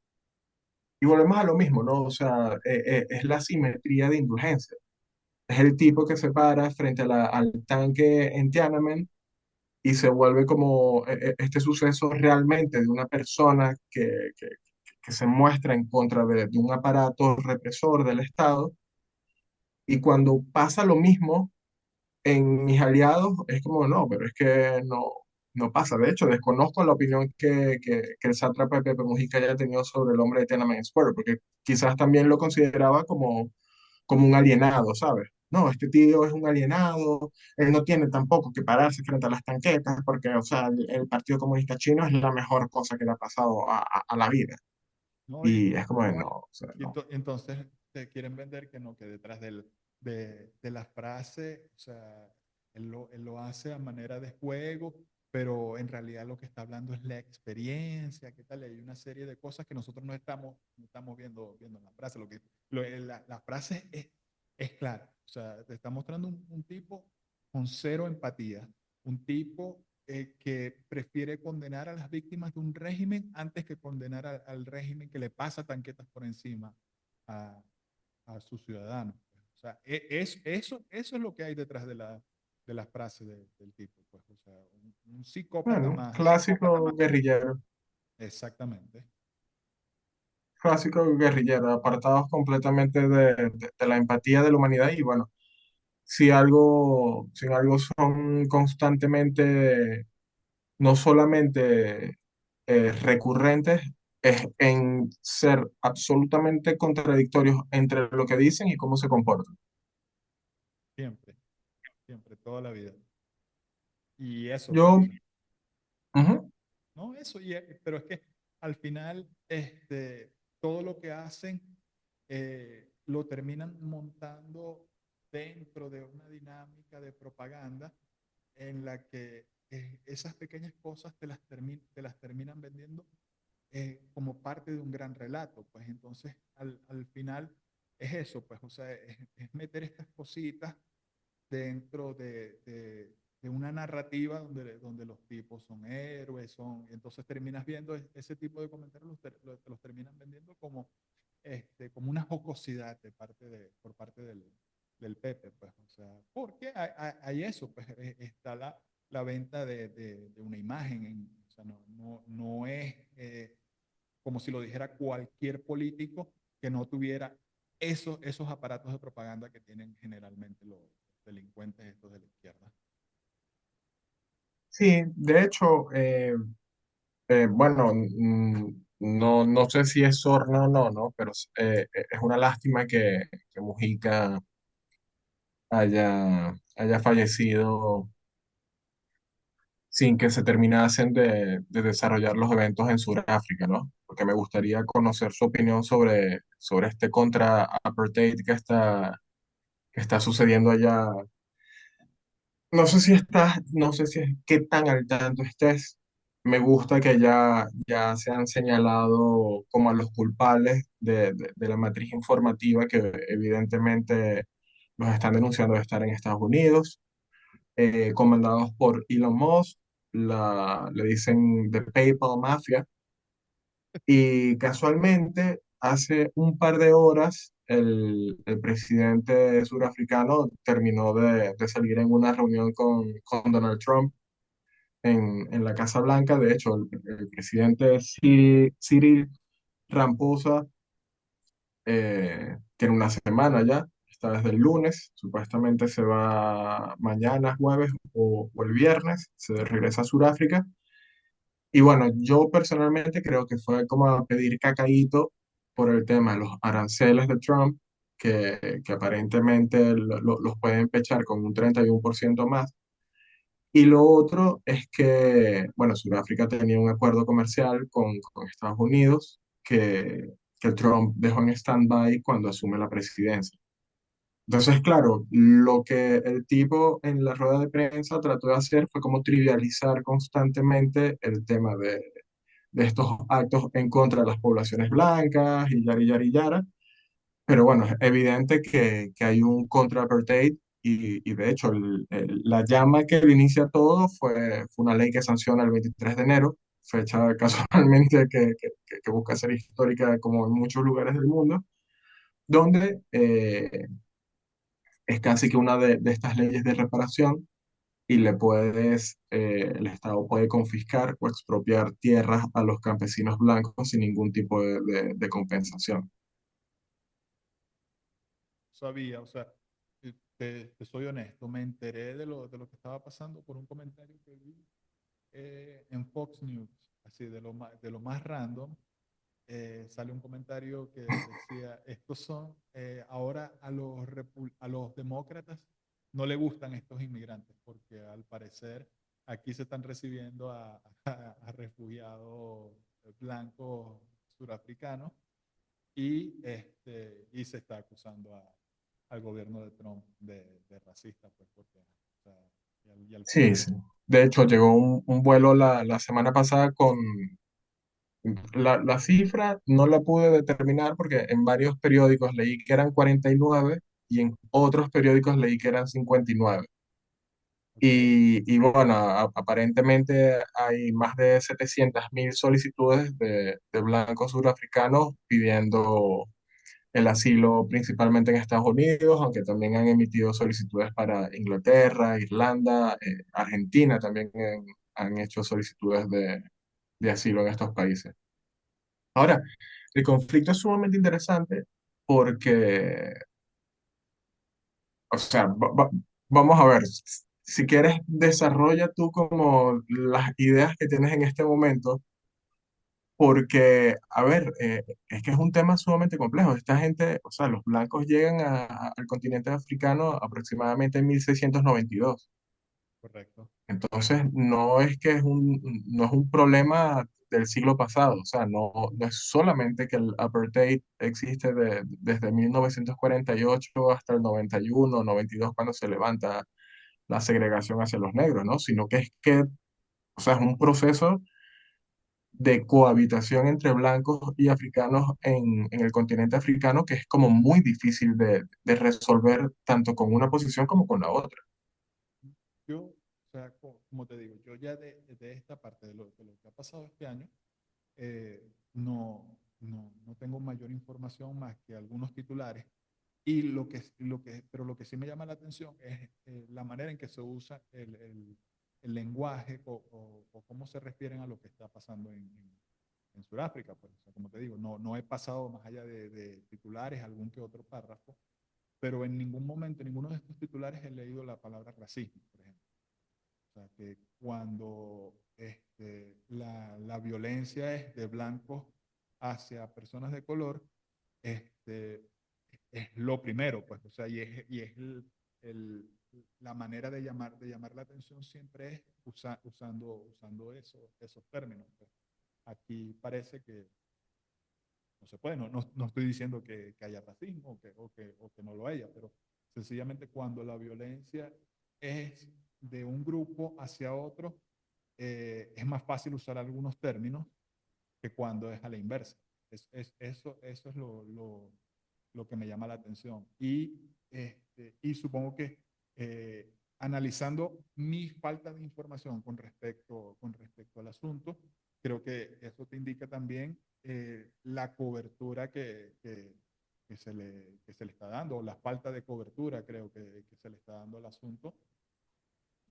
volvemos a lo mismo, ¿no? O sea, es la simetría de indulgencia. Es el tipo que se para frente a al tanque en Tiananmen y se vuelve como este suceso realmente de una persona que se muestra en contra de un aparato represor del Estado. Y cuando pasa lo mismo en mis aliados, es como, no, pero es que no pasa. De hecho, desconozco la opinión que el sátrapa Pepe Mujica haya tenido sobre el hombre de Tiananmen Square, porque quizás también lo consideraba como un alienado, ¿sabes? No, este tío es un alienado, él no tiene tampoco que pararse frente a las tanquetas, porque, o sea, el Partido Comunista Chino es la mejor cosa que le ha pasado a la vida. ¿no? Y es como de, no, o sea, no. Entonces te quieren vender que no, que detrás de la frase, o sea, él lo hace a manera de juego, pero en realidad lo que está hablando es la experiencia, ¿qué tal? Hay una serie de cosas que nosotros no estamos viendo en la frase. La frase es clara, o sea, te está mostrando un tipo con cero empatía, un tipo que prefiere condenar a las víctimas de un régimen antes que condenar al régimen que le pasa tanquetas por encima a, a sus ciudadanos. O sea, eso es lo que hay detrás de la frase del tipo. Pues, o sea, un psicópata Bueno, más. clásico guerrillero, Exactamente. clásico guerrillero, apartados completamente de la empatía de la humanidad y bueno, si algo son constantemente, no solamente recurrentes, es en ser absolutamente contradictorios entre lo que dicen y cómo se comportan. Siempre, siempre, toda la vida. Y eso, pues, o Yo, sea, ujú, no, eso, pero es que al final, todo lo que hacen lo terminan montando dentro de una dinámica de propaganda en la que esas pequeñas cosas te las terminan vendiendo como parte de un gran relato. Pues entonces, al final es eso, pues, o sea, es meter estas cositas dentro de una narrativa donde los tipos son héroes, entonces terminas viendo ese tipo de comentarios, te los terminan vendiendo como, como una jocosidad por parte del Pepe, pues, o sea, porque hay eso, pues, está la venta de una imagen, o sea, no es como si lo dijera cualquier político que no tuviera esos aparatos de propaganda que tienen generalmente los delincuentes estos de la izquierda. sí, de hecho, bueno, no sé si es sorna o no, ¿no? Pero es una lástima que Mujica haya fallecido sin que se terminasen de desarrollar los eventos en Sudáfrica, ¿no? Porque me gustaría conocer su opinión sobre este contra-apartheid que está sucediendo allá. No sé si es qué tan al tanto estés. Me gusta que ya se han señalado como a los culpables de la matriz informativa que evidentemente los están denunciando de estar en Estados Unidos, comandados por Elon Musk, le dicen The PayPal Mafia, y casualmente hace un par de horas el presidente surafricano terminó de salir en una reunión con Donald Trump en la Casa Blanca. De hecho, el presidente Cyril Ramaphosa tiene una semana ya, está desde el lunes, supuestamente se va mañana, jueves o el viernes, se regresa a Sudáfrica. Y bueno, yo personalmente creo que fue como a pedir cacaíto por el tema de los aranceles de Trump, que aparentemente los pueden pechar con un 31% más. Y lo otro es que, bueno, Sudáfrica tenía un acuerdo comercial con Estados Unidos que Trump dejó en stand-by cuando asume la presidencia. Entonces, claro, lo que el tipo en la rueda de prensa trató de hacer fue como trivializar constantemente el tema de estos actos en contra de las poblaciones blancas y yara, y yara, y yara. Pero bueno, es evidente que hay un contra-apartheid y de hecho la llama que lo inicia todo fue una ley que sanciona el 23 de enero, fecha casualmente que busca ser histórica como en muchos lugares del mundo, donde es casi que una de estas leyes de reparación y el Estado puede confiscar o expropiar tierras a los campesinos blancos sin ningún tipo de compensación. Sabía, o sea, te soy honesto, me enteré de lo que estaba pasando por un comentario que vi en Fox News, así de lo más random. Sale un comentario que decía, estos son, ahora a los demócratas no le gustan estos inmigrantes porque al parecer aquí se están recibiendo a refugiados blancos surafricanos y se está acusando al gobierno de Trump de racista, pues porque, o sea, y al Sí, final, sí. De hecho, llegó un vuelo la semana pasada con la cifra, no la pude determinar porque en varios periódicos leí que eran 49 y en otros periódicos leí que eran 59. ok, Y bueno, aparentemente hay más de 700.000 solicitudes de blancos surafricanos pidiendo el asilo principalmente en Estados Unidos, aunque también han emitido solicitudes para Inglaterra, Irlanda, Argentina también han hecho solicitudes de asilo en estos países. Ahora, el conflicto es sumamente interesante porque, o sea, vamos a ver, si quieres, desarrolla tú como las ideas que tienes en este momento, porque, a ver, es que es un tema sumamente complejo. Esta gente, o sea, los blancos llegan al continente africano aproximadamente en 1692. correcto. Entonces, no es un problema del siglo pasado, o sea, no es solamente que el apartheid existe desde 1948 hasta el 91, 92, cuando se levanta la segregación hacia los negros, ¿no? Sino que, o sea, es un proceso de cohabitación entre blancos y africanos en el continente africano que es como muy difícil de resolver tanto con una posición como con la otra. Yo, o sea, como te digo, yo ya de esta parte de lo que ha pasado este año, no tengo mayor información más que algunos titulares. Y pero lo que sí me llama la atención es la manera en que se usa el lenguaje o cómo se refieren a lo que está pasando en Sudáfrica. Pues. O sea, como te digo, no he pasado más allá de titulares, algún que otro párrafo, pero en ningún momento, en ninguno de estos titulares he leído la palabra racismo, por ejemplo. O sea, que cuando la violencia es de blancos hacia personas de color, este, es lo primero, pues, o sea, y es el- la manera de llamar la atención siempre es usando esos términos. Pues. Aquí parece que no se puede, no estoy diciendo que haya racismo o que no lo haya, pero sencillamente cuando la violencia es de un grupo hacia otro, es más fácil usar algunos términos que cuando es a la inversa. Eso es lo que me llama la atención. Y supongo que analizando mi falta de información con respecto al asunto, creo que eso te indica también la cobertura que se le está dando, o la falta de cobertura creo que se le está dando al asunto,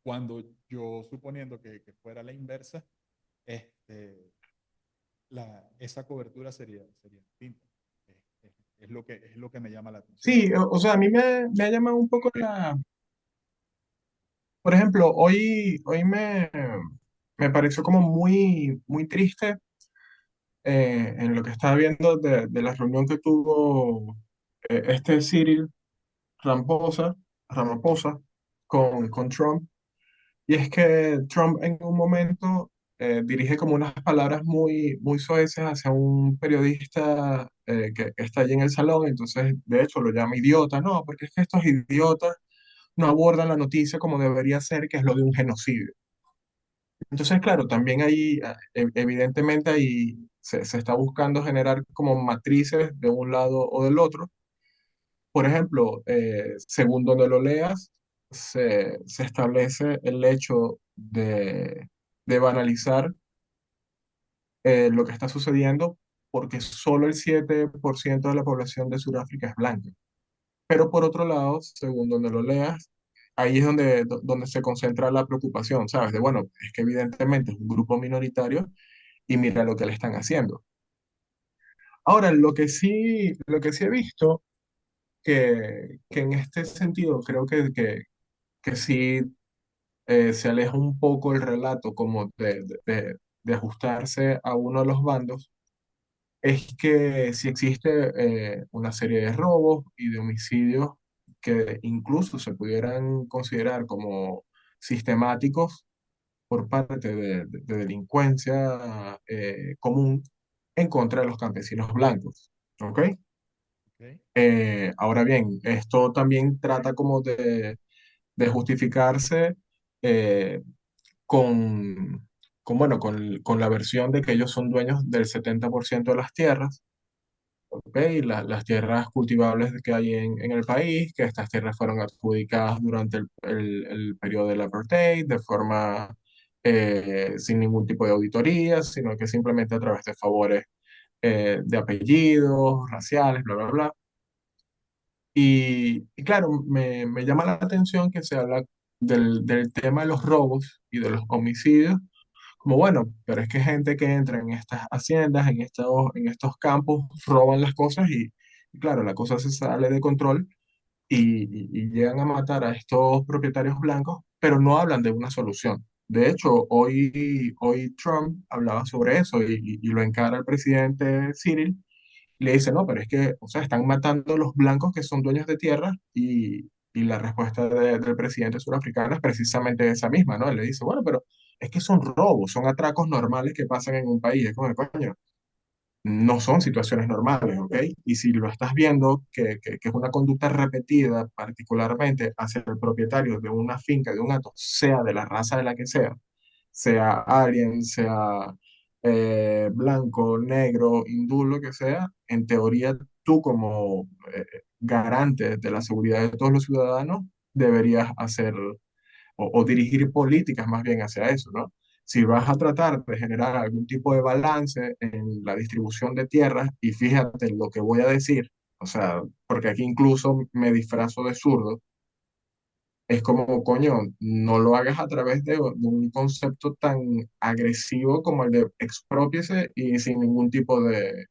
cuando yo suponiendo que fuera la inversa, este, esa cobertura sería distinta. Es lo que me llama la atención. Sí, o sea, a mí me ha llamado un poco por ejemplo, hoy me pareció como muy triste en lo que estaba viendo de la reunión que tuvo este Cyril Ramaphosa con Trump. Y es que Trump en un momento dirige como unas palabras muy soeces hacia un periodista que está allí en el salón. Entonces, de hecho, lo llama idiota. No, porque es que estos idiotas no abordan la noticia como debería ser, que es lo de un genocidio. Entonces, claro, también ahí, evidentemente, ahí se está buscando generar como matrices de un lado o del otro. Por ejemplo, según donde lo leas, se establece el hecho de banalizar lo que está sucediendo porque solo el 7% de la población de Sudáfrica es blanca. Pero por otro lado, según donde lo leas, ahí es donde se concentra la preocupación, ¿sabes? De bueno, es que evidentemente es un grupo minoritario y mira lo que le están haciendo. Ahora, lo que sí he visto que en este sentido creo que sí se aleja un poco el relato como de ajustarse a uno de los bandos, es que si existe una serie de robos y de homicidios que incluso se pudieran considerar como sistemáticos por parte de delincuencia común en contra de los campesinos blancos. ¿Ok? ¿ok? Ahora bien, esto también trata como de justificarse eh, con, bueno, con la versión de que ellos son dueños del 70% de las tierras, ¿ok? Las tierras cultivables que hay en el país, que estas tierras fueron adjudicadas durante el periodo del apartheid de forma sin ningún tipo de auditoría, sino que simplemente a través de favores de apellidos, raciales, bla, bla, bla. Y claro, me llama la atención que se habla del tema de los robos y de los homicidios, como bueno, pero es que gente que entra en estas haciendas, en estos campos, roban las cosas y claro, la cosa se sale de control y llegan a matar a estos propietarios blancos, pero no hablan de una solución. De hecho, hoy Trump hablaba sobre eso y lo encara el presidente Cyril le dice, no, pero es que, o sea, están matando a los blancos que son dueños de tierra y la respuesta del presidente surafricano es precisamente esa misma, ¿no? Él le dice, bueno, pero es que son robos, son atracos normales que pasan en un país. Es como, coño, no son situaciones normales, ¿ok? Y si lo estás viendo, que es una conducta repetida, particularmente hacia el propietario de una finca, de un hato, sea de la raza de la que sea alien, sea blanco, negro, hindú, lo que sea, en teoría tú como garante de la seguridad de todos los ciudadanos deberías hacer o dirigir políticas más bien hacia eso, ¿no? Si vas a tratar de generar algún tipo de balance en la distribución de tierras, y fíjate lo que voy a decir, o sea, porque aquí incluso me disfrazo de zurdo, es como, coño, no lo hagas a través de un concepto tan agresivo como el de expropiese y sin ningún tipo de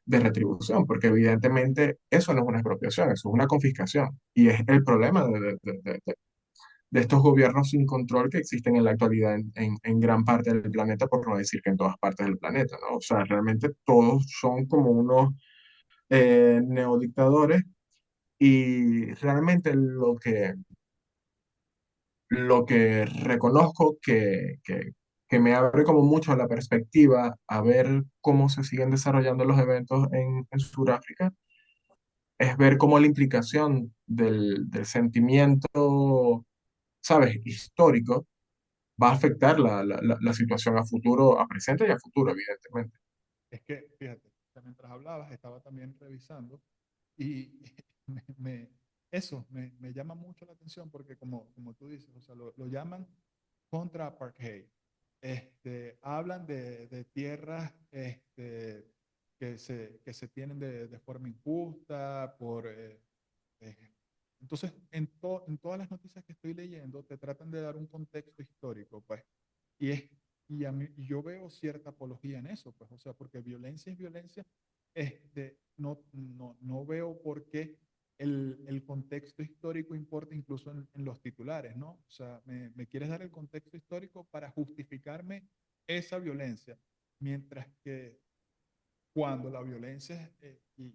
retribución, porque evidentemente eso no es una expropiación, eso es una confiscación. Y es el problema de estos gobiernos sin control que existen en la actualidad en gran parte del planeta, por no decir que en todas partes del planeta, ¿no? O sea, realmente todos son como unos neodictadores y realmente lo que reconozco que me abre como mucho la perspectiva a ver cómo se siguen desarrollando los eventos en Sudáfrica, es ver cómo la implicación del sentimiento, ¿sabes?, histórico, va a afectar la situación a futuro, a presente y a futuro, evidentemente. Es que, fíjate, mientras hablabas, estaba también revisando y eso me llama mucho la atención porque como tú dices, o sea, lo llaman contra apartheid. Hablan de tierras que se tienen de forma injusta, eh, entonces, en todas las noticias que estoy leyendo, te tratan de dar un contexto histórico, pues, y es, y yo veo cierta apología en eso, pues, o sea, porque violencia es violencia, no veo por qué el contexto histórico importa incluso en los titulares, ¿no? O sea, me quieres dar el contexto histórico para justificarme esa violencia, mientras que cuando la violencia, y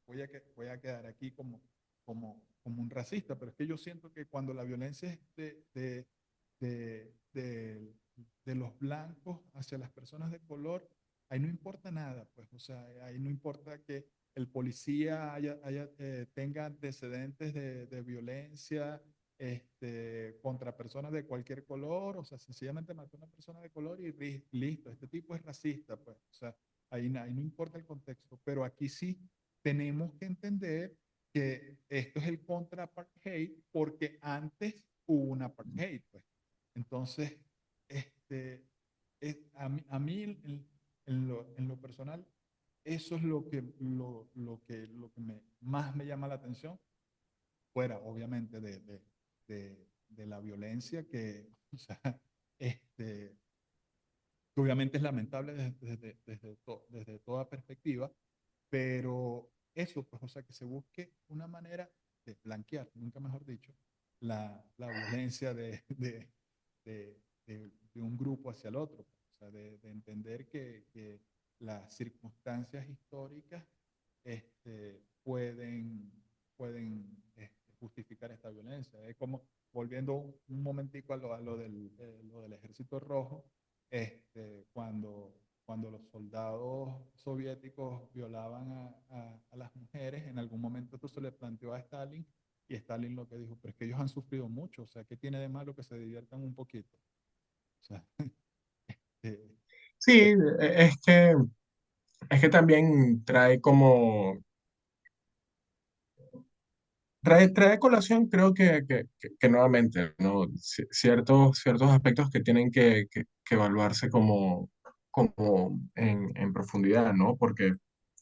voy a quedar aquí como un racista, pero es que yo siento que cuando la violencia es de, de- de los blancos hacia las personas de color, ahí no importa nada, pues, o sea, ahí no importa que el policía tenga antecedentes de violencia contra personas de cualquier color, o sea, sencillamente mató a una persona de color y listo, este tipo es racista, pues, o sea, ahí no importa el contexto, pero aquí sí tenemos que entender que esto es el contra apartheid porque antes hubo un apartheid, pues. Entonces, este, a mí en lo personal, eso es lo que más me llama la atención, fuera obviamente de la violencia que, o sea, este, que obviamente es lamentable desde toda perspectiva, pero eso, pues, o sea, que se busque una manera de blanquear, nunca mejor dicho, la violencia de un grupo hacia el otro, pues. O sea, de entender que las circunstancias históricas pueden justificar esta violencia. Es como, volviendo un momentico a lo del Ejército Rojo, cuando los soldados soviéticos violaban a las mujeres, en algún momento esto se le planteó a Stalin, y Stalin lo que dijo, pero es que ellos han sufrido mucho, o sea, ¿qué tiene de malo que se diviertan un poquito? O sea, eh, Sí, es que también trae como, trae a colación, creo que nuevamente, ¿no? Ciertos aspectos que tienen que evaluarse como en profundidad, ¿no? Porque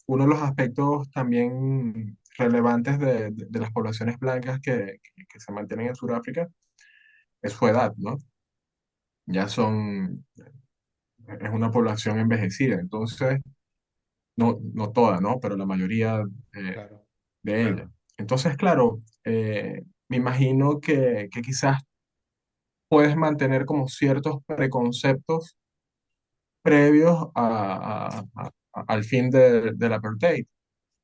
uno de los aspectos también relevantes de las poblaciones blancas que se mantienen en Sudáfrica es su edad, ¿no? Ya es una población envejecida, entonces, no toda, ¿no? Pero la mayoría claro, de ella. Entonces, claro, me imagino que quizás puedes mantener como ciertos preconceptos previos al fin del apartheid,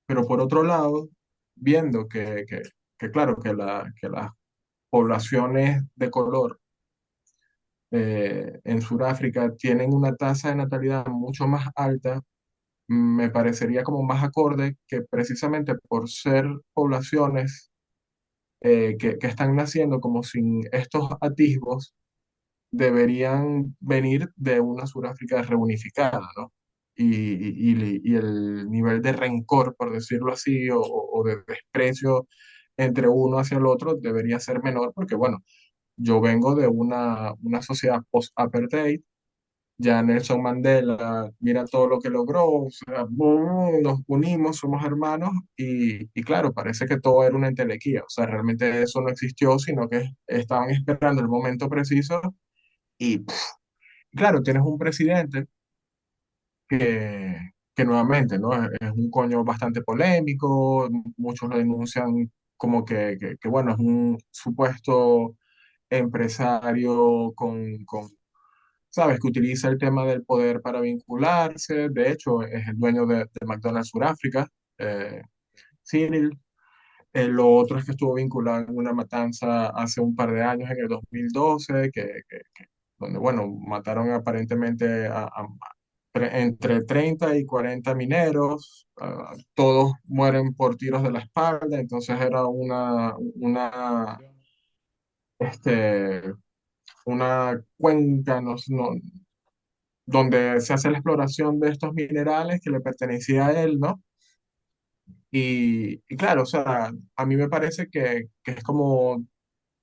pero por otro lado, viendo que claro, que las poblaciones de color en Sudáfrica tienen una tasa de natalidad mucho más alta, me parecería como más acorde que precisamente por ser poblaciones que están naciendo como sin estos atisbos, deberían venir de una Sudáfrica reunificada, ¿no? Y el nivel de rencor, por decirlo así, o de desprecio entre uno hacia el otro debería ser menor, porque bueno, yo vengo de una sociedad post-apartheid, ya Nelson Mandela, mira todo lo que logró, o sea, nos unimos, somos hermanos y claro, parece que todo era una entelequía, o sea, realmente eso no existió, sino que estaban esperando el momento preciso y claro, tienes un presidente que nuevamente, ¿no? Es un coño bastante polémico, muchos lo denuncian como que, bueno, es un supuesto empresario ¿sabes? Que utiliza el tema del poder para vincularse. De hecho, es el dueño de McDonald's Sudáfrica, eh, Cyril. Lo otro es que estuvo vinculado en una matanza hace un par de años, en el 2012, donde, bueno, mataron aparentemente entre 30 y 40 mineros. Todos mueren por tiros de la espalda, entonces era explotación. este, una cuenca, donde se hace la exploración de estos minerales que le pertenecía a él, ¿no? Y claro, o sea, a mí me parece que es como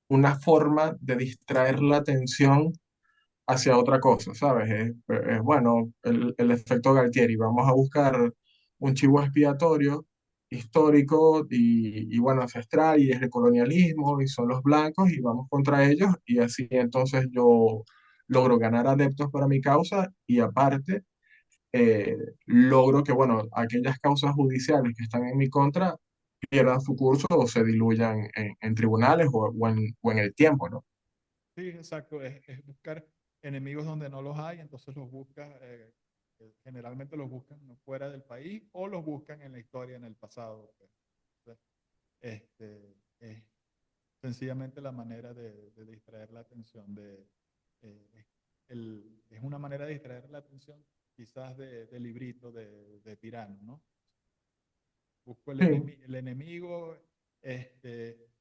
una forma de distraer la atención hacia otra cosa, ¿sabes? Bueno, el efecto Galtieri, vamos a buscar un chivo expiatorio histórico bueno, ancestral, y es el colonialismo y son los blancos y vamos contra ellos y así entonces yo logro ganar adeptos para mi causa y aparte logro que, bueno, aquellas causas judiciales que están en mi contra pierdan su curso o se diluyan en tribunales o en el tiempo, ¿no? Sí, exacto, es buscar enemigos donde no los hay, entonces los buscas, generalmente los buscan, ¿no?, fuera del país, o los buscan en la historia, en el pasado, pues. Entonces, es sencillamente la manera de distraer la atención es una manera de distraer la atención quizás de librito de tirano, ¿no? Busco el, Sí, enemi- el enemigo,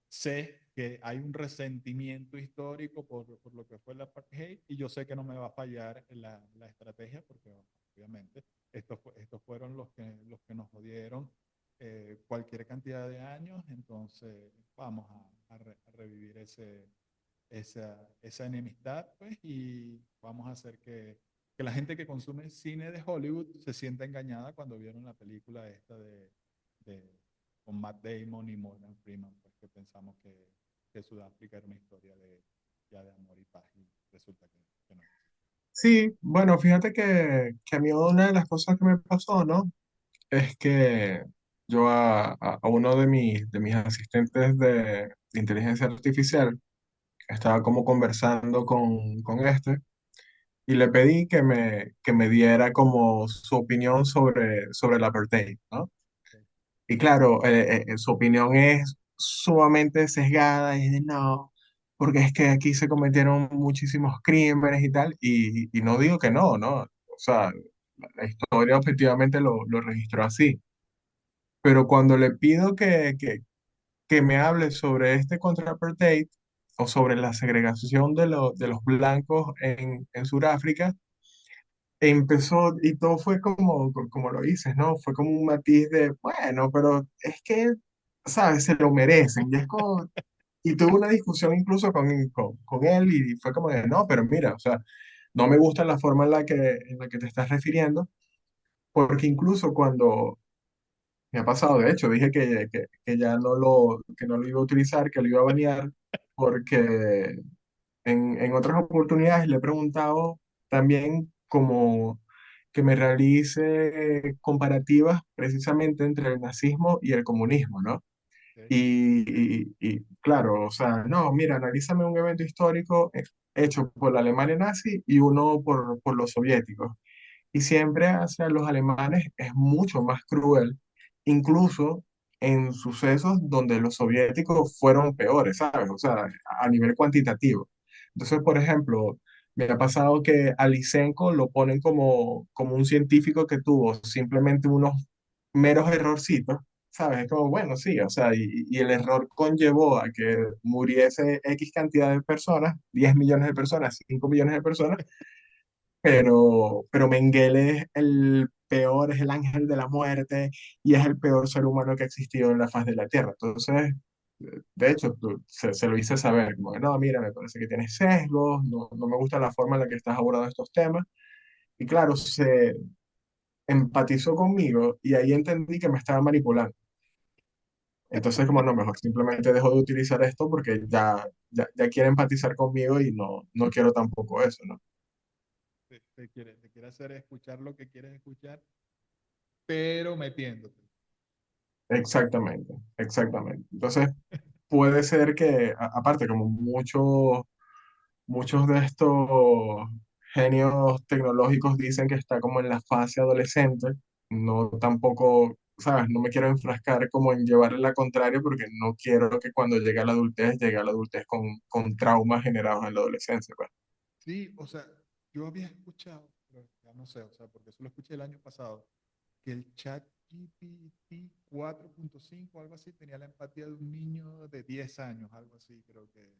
sé que hay un resentimiento histórico por lo que fue la apartheid, y yo sé que no me va a fallar la estrategia, porque obviamente estos fueron los que nos jodieron cualquier cantidad de años. Entonces vamos a revivir esa enemistad, pues, y vamos a hacer que la gente que consume cine de Hollywood se sienta engañada cuando vieron la película esta de- con Matt Damon y Morgan Freeman, pues que pensamos que Sudáfrica era una historia ya de amor y paz y resulta que no. Sí, bueno, fíjate que a mí una de las cosas que me pasó, ¿no? Es que yo a uno de mis asistentes de inteligencia artificial estaba como conversando con este y le pedí que me diera como su opinión sobre el apartheid, ¿no? Ok, Y claro, su opinión es sumamente sesgada y de no, porque es que aquí se cometieron muchísimos crímenes y tal, y no digo que no, ¿no? O sea, la historia objetivamente lo registró así. Pero cuando le pido que me hable sobre este contra apartheid o sobre la segregación de los blancos en Sudáfrica, empezó y todo fue como lo dices, ¿no? Fue como un matiz de, bueno, pero es que, ¿sabes? Se lo merecen. Y es como, y tuve una discusión incluso con él y fue como de, no, pero mira, o sea, no me gusta la forma en la que te estás refiriendo, porque incluso cuando me ha pasado, de hecho, dije que ya que no lo iba a utilizar, que lo iba a banear, porque en otras oportunidades le he preguntado también como que me realice comparativas precisamente entre el nazismo y el comunismo, ¿no? ok, Y claro, o sea, no, mira, analízame un evento histórico hecho por la Alemania nazi y uno por los soviéticos. Y siempre hacia los alemanes es mucho más cruel, incluso en sucesos donde los soviéticos fueron peores, ¿sabes? O sea, a nivel cuantitativo. Entonces, por ejemplo, me ha pasado que a Lysenko lo ponen como un científico que tuvo simplemente unos meros errorcitos, ¿sabes? Es como, bueno, sí, o sea, y el error conllevó a que muriese X cantidad de personas, 10 millones de personas, 5 millones de personas, pero Mengele es el peor, es el ángel de la muerte y es el peor ser humano que ha existido en la faz de la Tierra. Entonces, de hecho, se lo hice saber, como que no, mira, me parece que tienes sesgos, no me gusta la forma en la que estás abordando estos temas. Y claro, se empatizó conmigo y ahí entendí que me estaba manipulando. Entonces, como no, mejor simplemente dejo de utilizar esto porque ya quiere empatizar conmigo y no quiero tampoco eso, ¿no? te quiere hacer escuchar lo que quieres escuchar, pero metiéndote. Exactamente, exactamente. Entonces, puede ser que, aparte, como muchos de estos genios tecnológicos dicen que está como en la fase adolescente, no tampoco, ¿sabes? No me quiero enfrascar como en llevarle la contraria porque no quiero que cuando llegue a la adultez con traumas generados en la adolescencia, pues. Sí, o sea, yo había escuchado, pero ya no sé, o sea, porque eso lo escuché el año pasado, que el chat GPT 4.5 algo así tenía la empatía de un niño de 10 años, algo así, creo que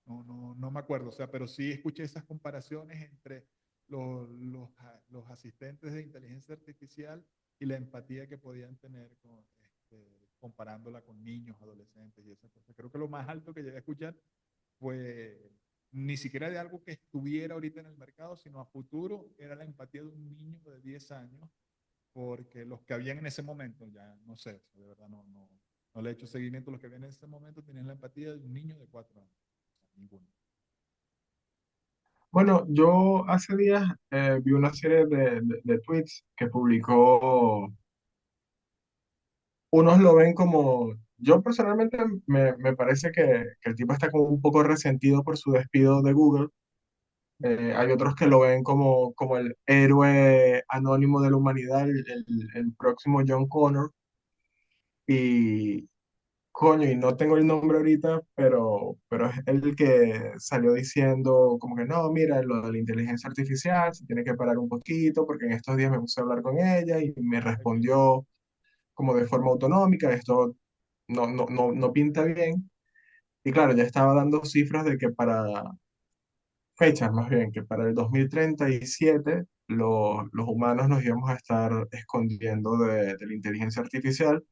no me acuerdo, o sea, pero sí escuché esas comparaciones entre los asistentes de inteligencia artificial y la empatía que podían tener comparándola con niños, adolescentes y esas cosas. Creo que lo más alto que llegué a escuchar fue ni siquiera de algo que estuviera ahorita en el mercado, sino a futuro, era la empatía de un niño de 10 años, porque los que habían en ese momento, ya no sé, o sea, de verdad no le he hecho seguimiento, los que habían en ese momento tenían la empatía de un niño de 4 años, o sea, ninguno. Bueno, yo hace días vi una serie de tweets que publicó. Unos lo ven como, yo personalmente me parece que el tipo está como un poco resentido por su despido de Google. Hay otros que lo ven como el héroe anónimo de la humanidad, el próximo John Connor. Y coño, y no tengo el nombre ahorita, pero es el que salió diciendo como que no, mira, lo de la inteligencia artificial se tiene que parar un poquito porque en estos días me puse a hablar con ella y me Okay. respondió como de forma autonómica, esto no pinta bien. Y claro, ya estaba dando cifras de que fechas más bien, que para el 2037 los humanos nos íbamos a estar escondiendo de la inteligencia artificial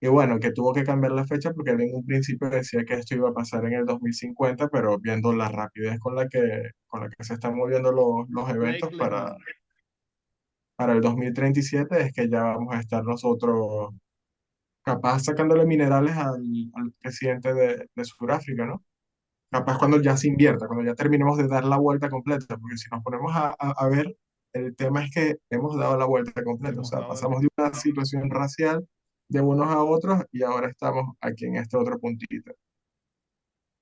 Y bueno, que tuvo que cambiar la fecha porque él en un principio decía que esto iba a pasar en el 2050, pero viendo la rapidez con la que se están moviendo los Blake eventos Legrand. para el 2037 es que ya vamos a estar nosotros capaz sacándole minerales al presidente de Sudáfrica, ¿no? Capaz cuando ya se invierta, cuando ya terminemos de dar la vuelta completa, porque si nos ponemos a ver, el tema es que hemos dado la vuelta completa, o Hemos sea, dado el... pasamos de una situación racial de unos a otros y ahora estamos aquí en este otro puntito.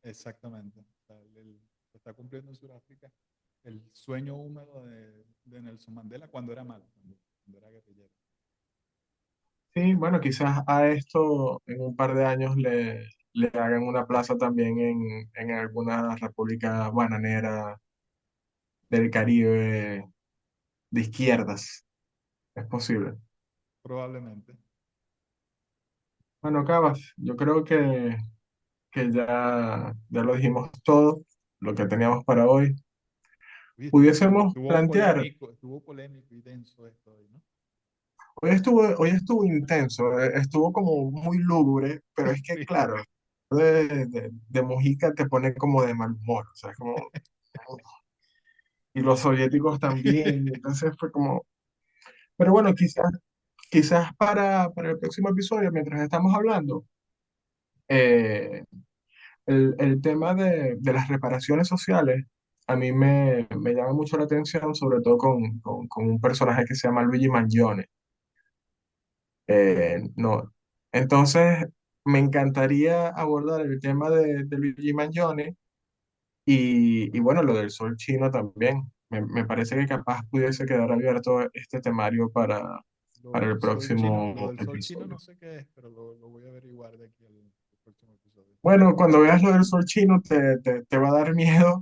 Exactamente. O sea, se está cumpliendo en Sudáfrica el sueño húmedo de Nelson Mandela cuando era malo, cuando era guerrillero. Sí, bueno, quizás a esto en un par de años le hagan una plaza también en alguna república bananera del Caribe de izquierdas, es posible. Probablemente. Bueno, Cabas, yo creo que ya lo dijimos todo, lo que teníamos para hoy. Oye, Pudiésemos plantear, estuvo polémico y denso esto hoy, ¿no? hoy estuvo intenso, estuvo como muy lúgubre, pero es que, Sí. claro, de Mujica te pone como de mal humor, o sea, es como, y los soviéticos también, entonces fue como, pero bueno, quizás para el próximo episodio, mientras estamos hablando, eh, el tema de las reparaciones sociales a mí me llama mucho la atención, sobre todo con un personaje que se llama Luigi Mangione. No. Entonces, me encantaría abordar el tema de Luigi Mangione y bueno, lo del sol chino también. Me parece que capaz pudiese quedar abierto este temario para el Lo próximo del sol chino no episodio. sé qué es, pero lo voy a averiguar de aquí al próximo episodio. Bueno, cuando veas lo del sol chino te va a dar miedo.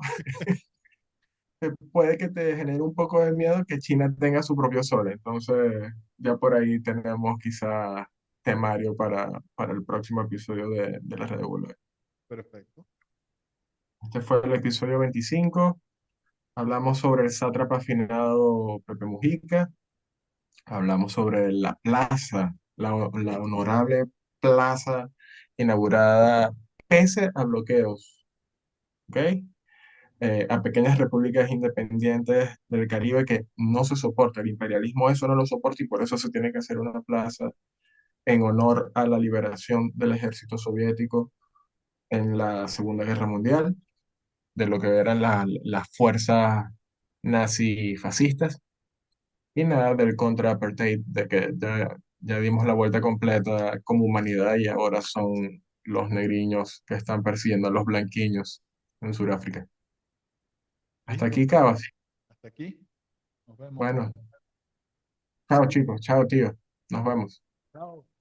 Puede que te genere un poco de miedo que China tenga su propio sol. Entonces, ya por ahí tenemos quizá temario para el próximo episodio de la Red de Bula. Perfecto. Este fue el episodio 25. Hablamos sobre el sátrapa finado Pepe Mujica. Hablamos sobre la plaza, la honorable plaza inaugurada pese a bloqueos. ¿Ok? A pequeñas repúblicas independientes del Caribe que no se soporta. El imperialismo eso no lo soporta y por eso se tiene que hacer una plaza en honor a la liberación del ejército soviético en la Segunda Guerra Mundial, de lo que eran las fuerzas nazi-fascistas y nada del contra-apartheid, de que ya dimos la vuelta completa como humanidad y ahora son los negriños que están persiguiendo a los blanquiños en Sudáfrica. Hasta Listo. aquí, Cabas. Hasta aquí. Nos vemos. Bueno. Chao chicos, chao tío. Nos vemos. Chao.